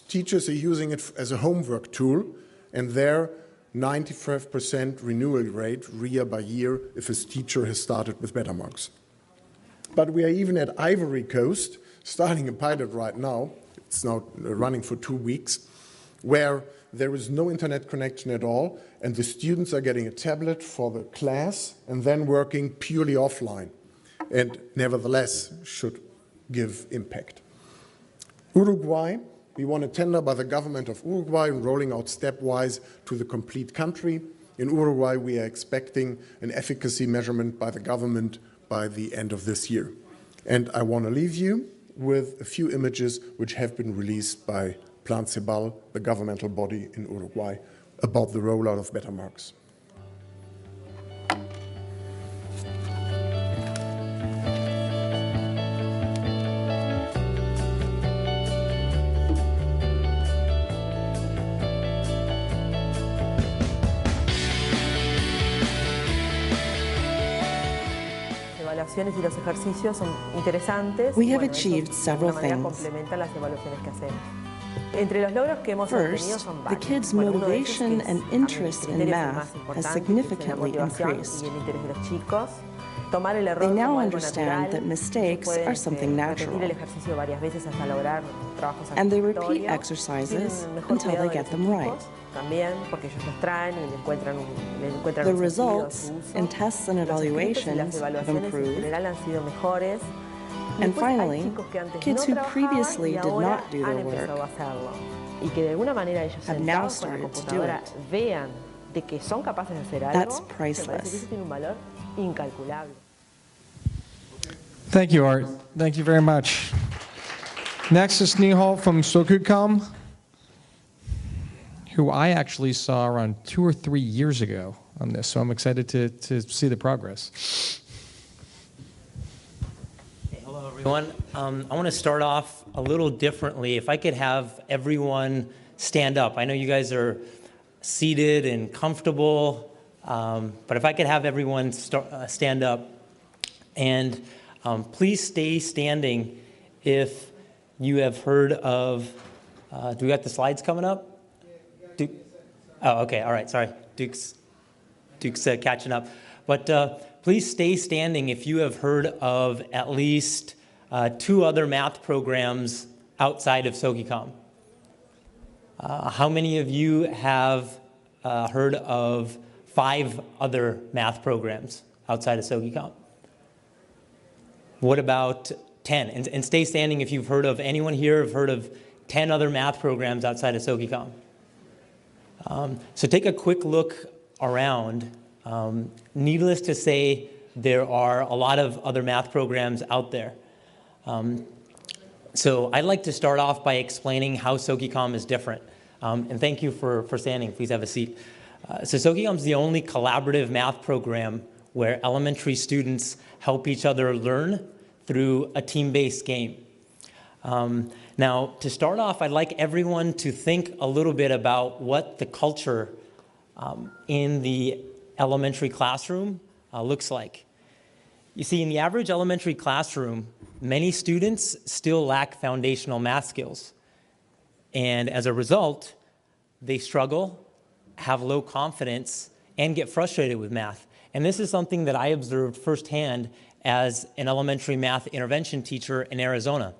teachers are using it as a homework tool, and their 95% renewal rate year by year if a teacher has started with Bettermarks. But we are even at Ivory Coast, starting a pilot right now, it's now running for 2 weeks, where there is no internet connection at all, and the students are getting a tablet for the class and then working purely offline, and nevertheless should give impact. Uruguay, we won a tender by the government of Uruguay and rolling out stepwise to the complete country. In Uruguay, we are expecting an efficacy measurement by the government by the end of this year. And I want to leave you with a few images which have been released by Plan Cebal, the governmental body in Uruguay, about the rollout of Bettermarks. We have achieved several things. First, the kids' motivation and interest in math has significantly increased. They now understand that mistakes are something natural, and they repeat exercises until they get them right. The results in tests and evaluations have improved. And finally, kids who previously did not do their work have now started to do it. That's priceless. Thank you, Art. Thank you very much. Next is Snehal from Sokikom, who I actually saw around 2 or 3 years ago on this, so I'm excited to see the progress. Hello, everyone. I want to start off a little differently. If I could have everyone stand up. I know you guys are seated and comfortable, but if I could have everyone stand up, and please stay standing if you have heard of, do we got the slides coming up? Oh, okay, all right, sorry. Duke's catching up. But please stay standing if you have heard of at least 2 other math programs outside of Sokikom. How many of you have heard of 5 other math programs outside of Sokikom? What about 10? And stay standing if you've heard of, anyone here have heard of 10 other math programs outside of Sokikom? So take a quick look around. Needless to say, there are a lot of other math programs out there. So I'd like to start off by explaining how Sokikom is different. And thank you for standing. Please have a seat. So Sokikom is the only collaborative math program where elementary students help each other learn through a team-based game. Now, to start off, I'd like everyone to think a little bit about what the culture in the elementary classroom looks like. You see, in the average elementary classroom, many students still lack foundational math skills. And as a result, they struggle, have low confidence, and get frustrated with math. And this is something that I observed firsthand as an elementary math intervention teacher in Arizona.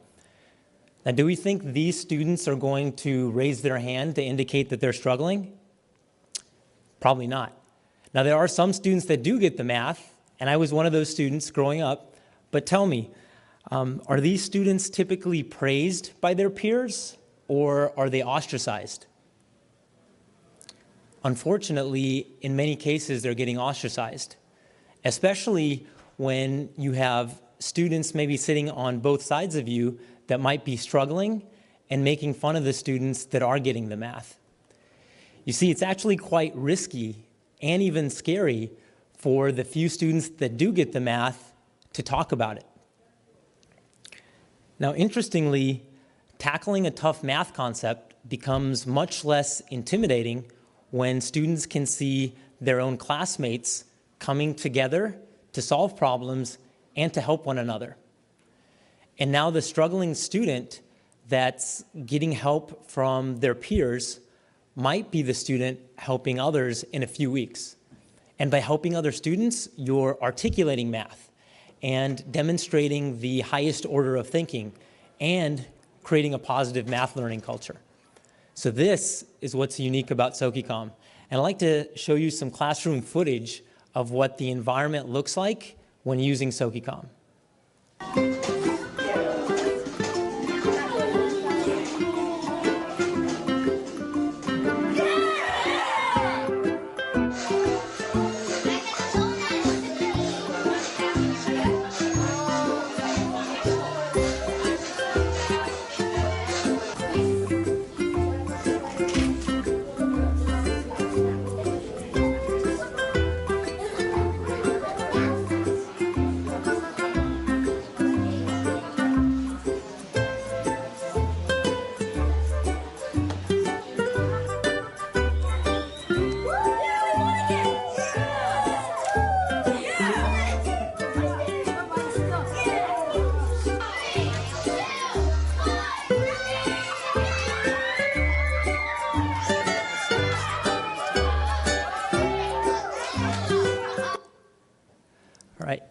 Now, do we think these students are going to raise their hand to indicate that they're struggling? Probably not. Now, there are some students that do get the math, and I was one of those students growing up, but tell me, are these students typically praised by their peers, or are they ostracized? Unfortunately, in many cases, they're getting ostracized, especially when you have students maybe sitting on both sides of you that might be struggling and making fun of the students that are getting the math. You see, it's actually quite risky and even scary for the few students that do get the math to talk about it. Now, interestingly, tackling a tough math concept becomes much less intimidating when students can see their own classmates coming together to solve problems and to help one another. And now the struggling student that's getting help from their peers might be the student helping others in a few weeks. And by helping other students, you're articulating math and demonstrating the highest order of thinking and creating a positive math learning culture. So this is what's unique about Sokikom. And I'd like to show you some classroom footage of what the environment looks like when using Sokikom.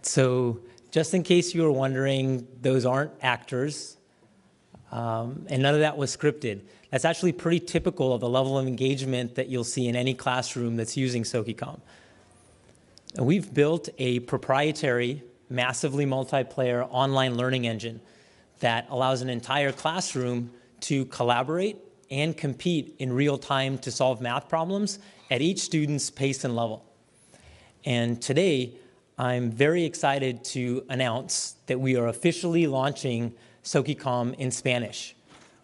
So just in case you were wondering, those aren't actors, and none of that was scripted. That's actually pretty typical of the level of engagement that you'll see in any classroom that's using Sokikom. And we've built a proprietary, massively multiplayer online learning engine that allows an entire classroom to collaborate and compete in real time to solve math problems at each student's pace and level. And today, I'm very excited to announce that we are officially launching Sokikom in Spanish,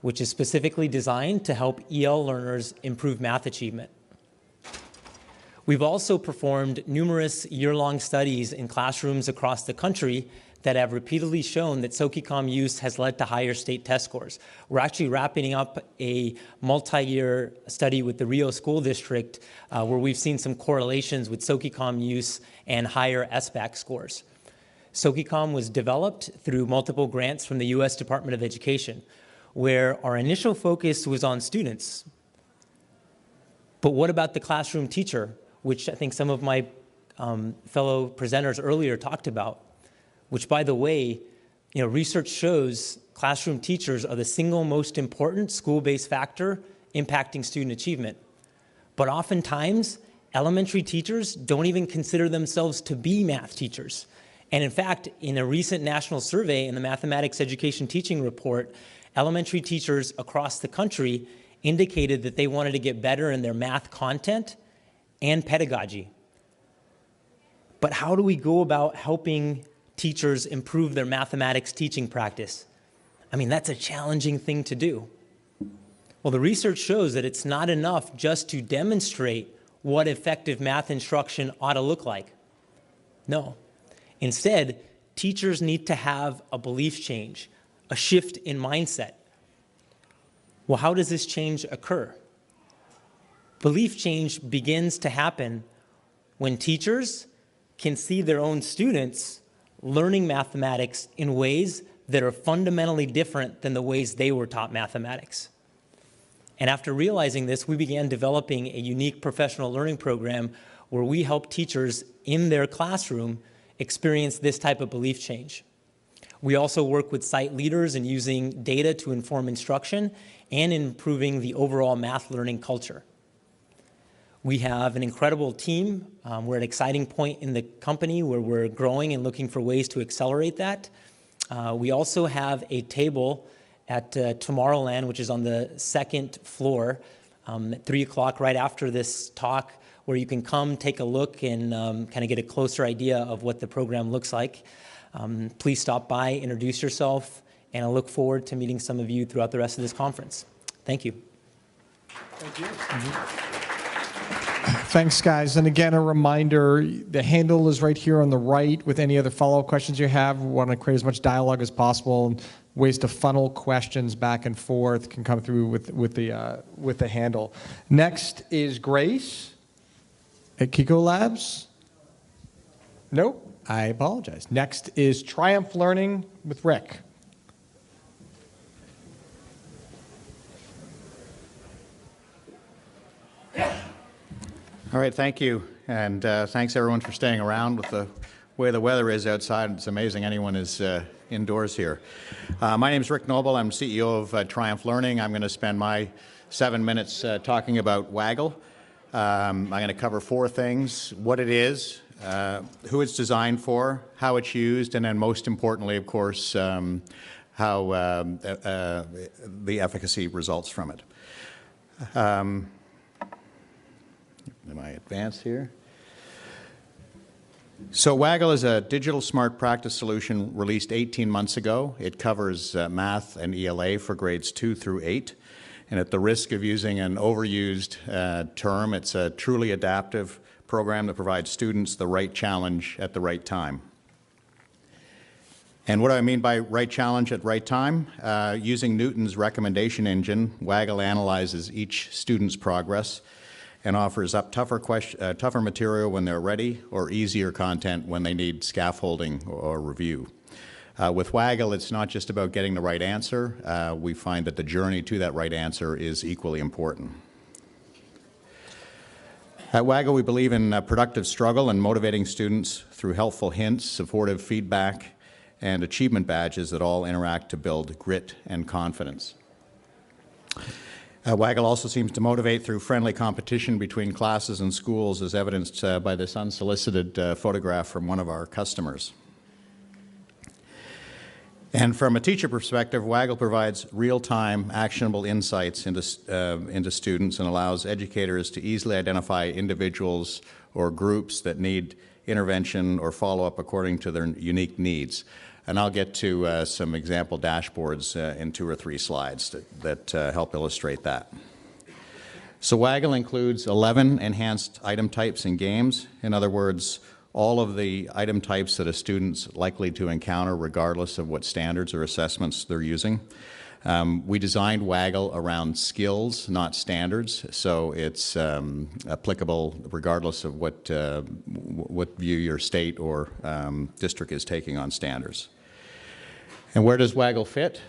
which is specifically designed to help EL learners improve math achievement. We've also performed numerous year-long studies in classrooms across the country that have repeatedly shown that Sokikom use has led to higher state test scores. We're actually wrapping up a multi-year study with the Rio School District where we've seen some correlations with Sokikom use and higher SBAC scores. Sokikom was developed through multiple grants from the US Department of Education, where our initial focus was on students. But what about the classroom teacher, which I think some of my fellow presenters earlier talked about? Which, by the way, research shows classroom teachers are the single most important school-based factor impacting student achievement. But oftentimes, elementary teachers don't even consider themselves to be math teachers. And in fact, in a recent national survey in the Mathematics Education Teaching Report, elementary teachers across the country indicated that they wanted to get better in their math content and pedagogy. But how do we go about helping teachers improve their mathematics teaching practice? I mean, that's a challenging thing to do. Well, the research shows that it's not enough just to demonstrate what effective math instruction ought to look like. No. Instead, teachers need to have a belief change, a shift in mindset. Well, how does this change occur? Belief change begins to happen when teachers can see their own students learning mathematics in ways that are fundamentally different than the ways they were taught mathematics. And after realizing this, we began developing a unique professional learning program where we help teachers in their classroom experience this type of belief change. We also work with site leaders in using data to inform instruction and improving the overall math learning culture. We have an incredible team. We're at an exciting point in the company where we're growing and looking for ways to accelerate that. We also have a table at Tomorrowland, which is on the second floor, at 3 o'clock right after this talk, where you can come take a look and kind of get a closer idea of what the program looks like. Please stop by, introduce yourself, and I look forward to meeting some of you throughout the rest of this conference. Thank you. Thank you. Thanks, guys. And again, a reminder, the handle is right here on the right with any other follow-up questions you have. We want to create as much dialogue as possible, and ways to funnel questions back and forth can come through with the handle. Next is Grace at Kiko Labs. Nope, I apologize. Next is Triumph Learning with Rick. All right, thank you, and thanks everyone for staying around. With the way the weather is outside, it's amazing anyone is indoors here. My name is Rick Noble. I'm CEO of Triumph Learning. I'm going to spend my 7 minutes talking about Waggle. I'm going to cover 4 things: what it is, who it's designed for, how it's used, and then most importantly, of course, how the efficacy results from it. Am I advanced here? So Waggle is a digital smart practice solution released 18 months ago. It covers math and ELA for grades 2 through 8. And at the risk of using an overused term, it's a truly adaptive program that provides students the right challenge at the right time. And what do I mean by right challenge at right time? Using Newton's recommendation engine, Waggle analyzes each student's progress and offers up tougher material when they're ready, or easier content when they need scaffolding or review. With Waggle, it's not just about getting the right answer. We find that the journey to that right answer is equally important. At Waggle, we believe in productive struggle and motivating students through helpful hints, supportive feedback, and achievement badges that all interact to build grit and confidence. Waggle also seems to motivate through friendly competition between classes and schools, as evidenced by this unsolicited photograph from one of our customers. And from a teacher perspective, Waggle provides real-time, actionable insights into students and allows educators to easily identify individuals or groups that need intervention or follow-up according to their unique needs. And I'll get to some example dashboards in 2 or 3 slides that help illustrate that. So Waggle includes 11 enhanced item types and games. In other words, all of the item types that a student's likely to encounter regardless of what standards or assessments they're using. We designed Waggle around skills, not standards, so it's applicable regardless of what view your state or district is taking on standards. And where does Waggle fit?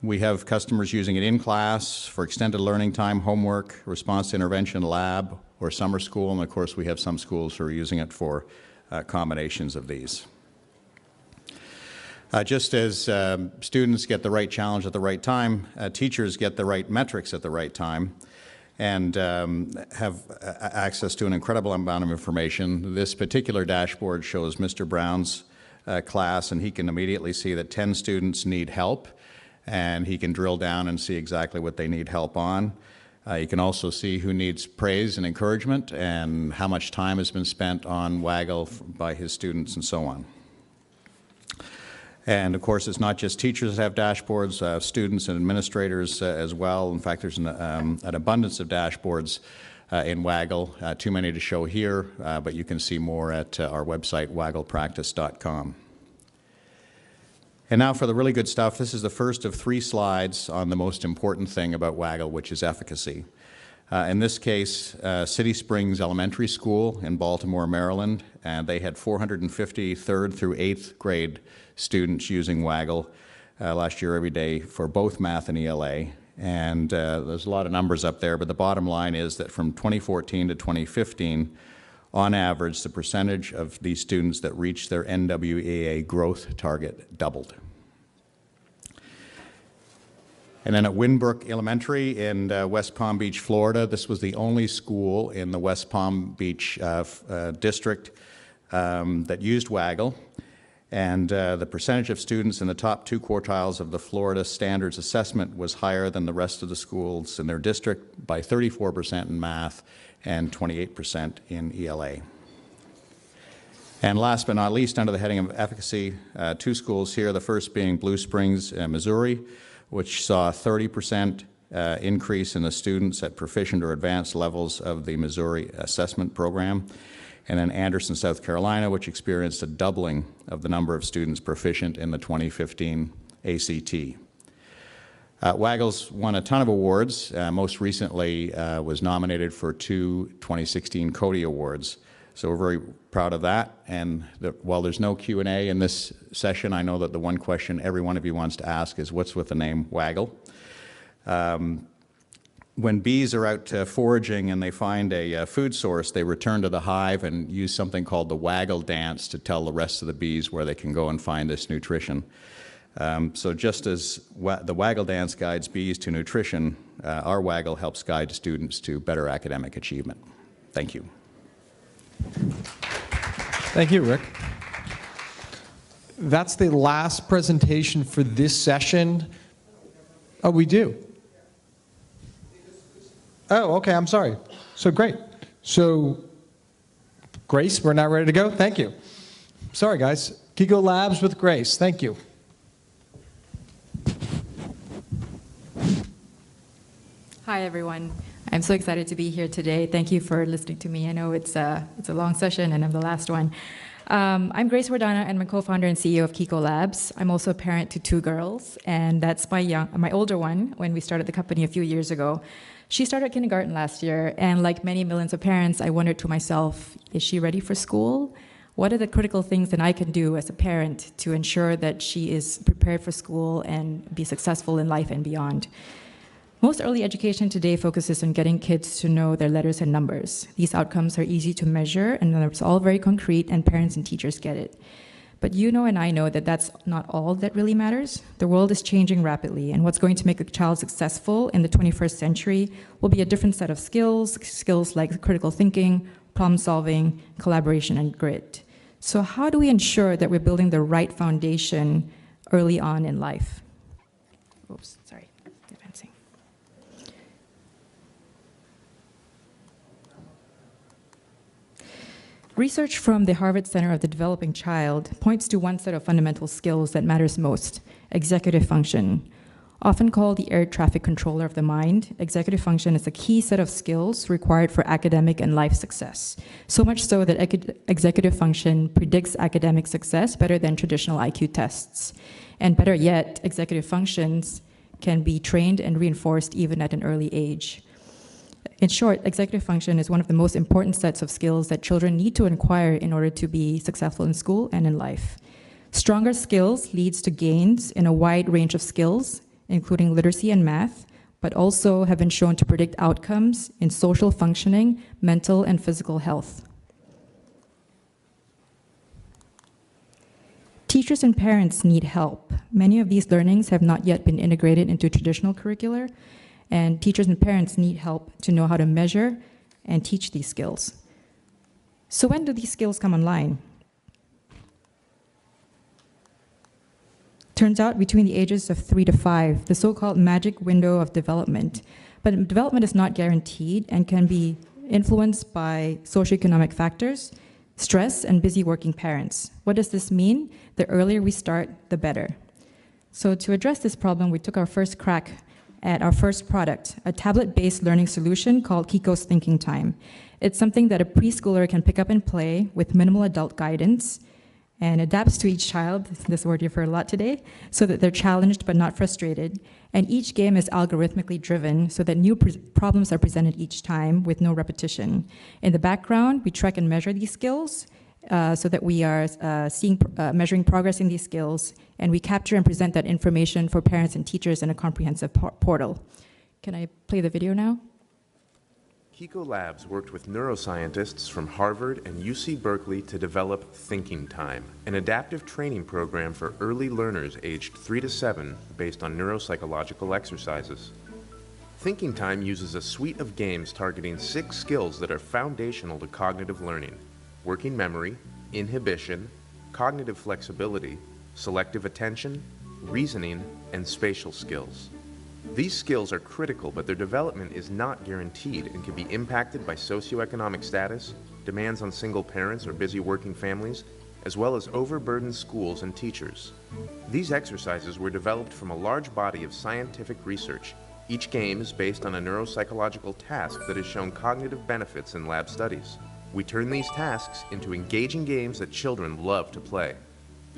We have customers using it in class for extended learning time, homework, response to intervention lab, or summer school, and of course we have some schools who are using it for combinations of these. Just as students get the right challenge at the right time, teachers get the right metrics at the right time and have access to an incredible amount of information. This particular dashboard shows Mr. Brown's class, and he can immediately see that 10 students need help, and he can drill down and see exactly what they need help on. You can also see who needs praise and encouragement and how much time has been spent on Waggle by his students and so on. And of course, it's not just teachers that have dashboards, students and administrators as well. In fact, there's an abundance of dashboards in Waggle, too many to show here, but you can see more at our website, wagglepractice.com. And now for the really good stuff. This is the first of 3 slides on the most important thing about Waggle, which is efficacy. In this case, City Springs Elementary School in Baltimore, Maryland, and they had 450 3rd through 8th grade students using Waggle last year every day for both math and ELA. And there's a lot of numbers up there, but the bottom line is that from 2014 to 2015, on average, the percentage of these students that reached their NWEA growth target doubled. And then at Winbrook Elementary in West Palm Beach, Florida, this was the only school in the West Palm Beach district that used Waggle. And the percentage of students in the top 2 quartiles of the Florida Standards Assessment was higher than the rest of the schools in their district by 34% in math and 28% in ELA. And last but not least, under the heading of efficacy, 2 schools here, the first being Blue Springs, Missouri, which saw a 30% increase in the students at proficient or advanced levels of the Missouri assessment program. And then Anderson, South Carolina, which experienced a doubling of the number of students proficient in the 2015 ACT. Waggle's won a ton of awards. Most recently was nominated for 2 2016 Cody Awards. So we're very proud of that. And while there's no Q&A in this session, I know that the one question every one of you wants to ask is, what's with the name Waggle? When bees are out foraging and they find a food source, they return to the hive and use something called the waggle dance to tell the rest of the bees where they can go and find this nutrition. So just as the waggle dance guides bees to nutrition, our Waggle helps guide students to better academic achievement. Thank you. Thank you, Rick. That's the last presentation for this session. Oh, we do? Oh, okay, I'm sorry. So great. So, Grace, we're now ready to go? Thank you. Sorry, guys. Kiko Labs with Grace. Thank you. Hi, everyone. I'm so excited to be here today. Thank you for listening to me. I know it's a long session, and I'm the last one. I'm Grace Wardhana, and I'm a co-founder and CEO of Kiko Labs. I'm also a parent to 2 girls, and that's my older one when we started the company a few years ago. She started kindergarten last year, and like many millions of parents, I wondered to myself, is she ready for school? What are the critical things that I can do as a parent to ensure that she is prepared for school and be successful in life and beyond? Most early education today focuses on getting kids to know their letters and numbers. These outcomes are easy to measure, and it's all very concrete, and parents and teachers get it. But you know and I know that that's not all that really matters. The world is changing rapidly, and what's going to make a child successful in the 21st century will be a different set of skills like critical thinking, problem solving, collaboration, and grit. So how do we ensure that we're building the right foundation early on in life? Oops, sorry, advancing. Research from the Harvard Center of the Developing Child points to one set of fundamental skills that matters most: executive function. Often called the air traffic controller of the mind, executive function is a key set of skills required for academic and life success. So much so that executive function predicts academic success better than traditional IQ tests. And better yet, executive functions can be trained and reinforced even at an early age. In short, executive function is one of the most important sets of skills that children need to acquire in order to be successful in school and in life. Stronger skills leads to gains in a wide range of skills, including literacy and math, but also have been shown to predict outcomes in social functioning, mental and physical health. Teachers and parents need help. Many of these learnings have not yet been integrated into traditional curricula, and teachers and parents need help to know how to measure and teach these skills. So when do these skills come online? Turns out between the ages of 3 to 5, the so-called magic window of development. But development is not guaranteed and can be influenced by socioeconomic factors, stress, and busy working parents. What does this mean? The earlier we start, the better. So to address this problem, we took our first crack at our first product, a tablet-based learning solution called Kiko's Thinking Time. It's something that a preschooler can pick up and play with minimal adult guidance and adapts to each child, this word you've heard a lot today, so that they're challenged but not frustrated. And each game is algorithmically driven so that new problems are presented each time with no repetition. In the background, we track and measure these skills so that we are measuring progress in these skills, and we capture and present that information for parents and teachers in a comprehensive portal. Can I play the video now? Kiko Labs worked with neuroscientists from Harvard and UC Berkeley to develop Thinking Time, an adaptive training program for early learners aged 3 to 7 based on neuropsychological exercises. Thinking Time uses a suite of games targeting 6 skills that are foundational to cognitive learning: working memory, inhibition, cognitive flexibility, selective attention, reasoning, and spatial skills. These skills are critical, but their development is not guaranteed and can be impacted by socioeconomic status, demands on single parents or busy working families, as well as overburdened schools and teachers. These exercises were developed from a large body of scientific research. Each game is based on a neuropsychological task that has shown cognitive benefits in lab studies. We turn these tasks into engaging games that children love to play.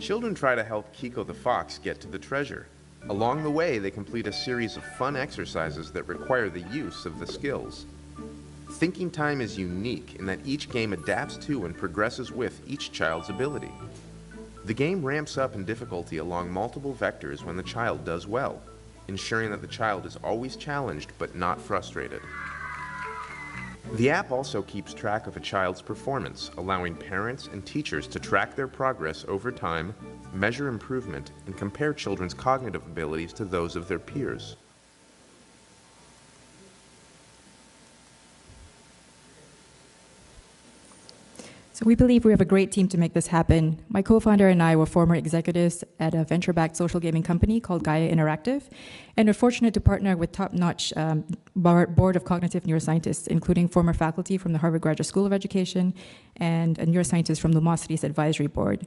Children try to help Kiko the fox get to the treasure. Along the way, they complete a series of fun exercises that require the use of the skills. Thinking Time is unique in that each game adapts to and progresses with each child's ability. The game ramps up in difficulty along multiple vectors when the child does well, ensuring that the child is always challenged but not frustrated. The app also keeps track of a child's performance, allowing parents and teachers to track their progress over time, measure improvement, and compare children's cognitive abilities to those of their peers. So we believe we have a great team to make this happen. My co-founder and I were former executives at a venture-backed social gaming company called Gaia Interactive, and we're fortunate to partner with top-notch board of cognitive neuroscientists, including former faculty from the Harvard Graduate School of Education and a neuroscientist from Lumosity's advisory board.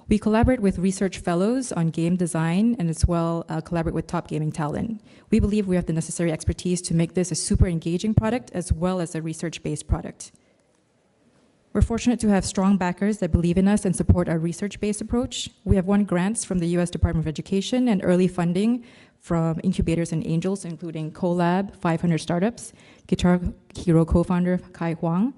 We collaborate with research fellows on game design and as well collaborate with top gaming talent. We believe we have the necessary expertise to make this a super engaging product as well as a research-based product. We're fortunate to have strong backers that believe in us and support our research-based approach. We have won grants from the U.S. Department of Education and early funding from incubators and angels, including CoLab, 500 Startups, Guitar Hero co-founder Kai Huang.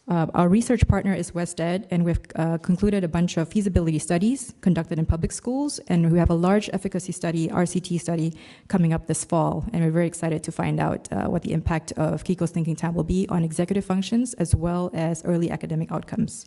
Our research partner is WestEd, and we've concluded a bunch of feasibility studies conducted in public schools, and we have a large efficacy study, RCT study, coming up this fall, and we're very excited to find out what the impact of Kiko's Thinking Time will be on executive functions as well as early academic outcomes.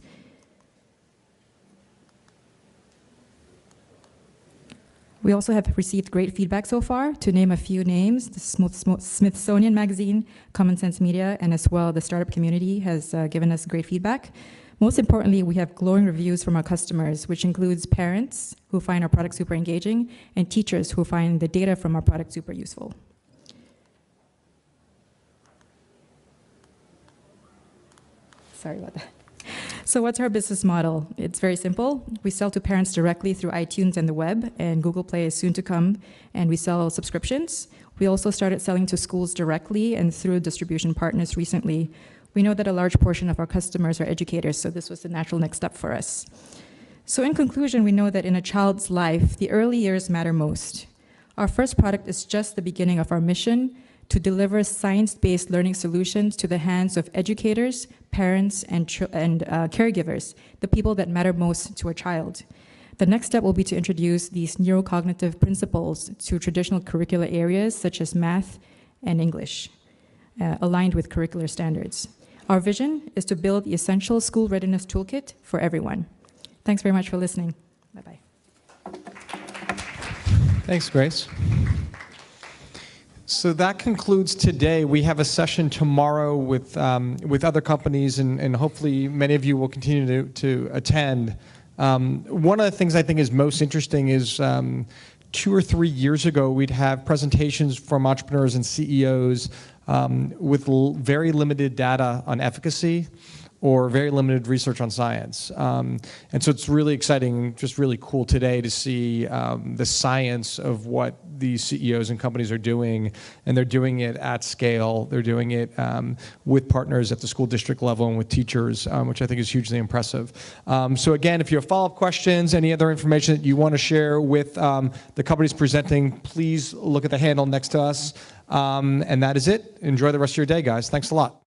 We also have received great feedback so far. To name a few names, the Smithsonian Magazine, Common Sense Media, and as well the startup community has given us great feedback. Most importantly, we have glowing reviews from our customers, which includes parents who find our product super engaging and teachers who find the data from our product super useful. Sorry about that. So what's our business model? It's very simple. We sell to parents directly through iTunes and the web, and Google Play is soon to come, and we sell subscriptions. We also started selling to schools directly and through distribution partners recently. We know that a large portion of our customers are educators, so this was the natural next step for us. So in conclusion, we know that in a child's life, the early years matter most. Our first product is just the beginning of our mission to deliver science-based learning solutions to the hands of educators, parents, and caregivers, the people that matter most to a child. The next step will be to introduce these neurocognitive principles to traditional curricular areas such as math and English, aligned with curricular standards. Our vision is to build the essential school readiness toolkit for everyone. Thanks very much for listening. Bye-bye. Thanks, Grace. So that concludes today. We have a session tomorrow with other companies, and hopefully many of you will continue to attend. One of the things I think is most interesting is 2 or 3 years ago, we'd have presentations from entrepreneurs and CEOs with very limited data on efficacy or very limited research on science. And so it's really exciting, just really cool today to see the science of what these CEOs and companies are doing, and they're doing it at scale. They're doing it with partners at the school district level and with teachers, which I think is hugely impressive. So again, if you have follow-up questions, any other information that you want to share with the companies presenting, please look at the handle next to us. And that is it. Enjoy the rest of your day, guys. Thanks a lot.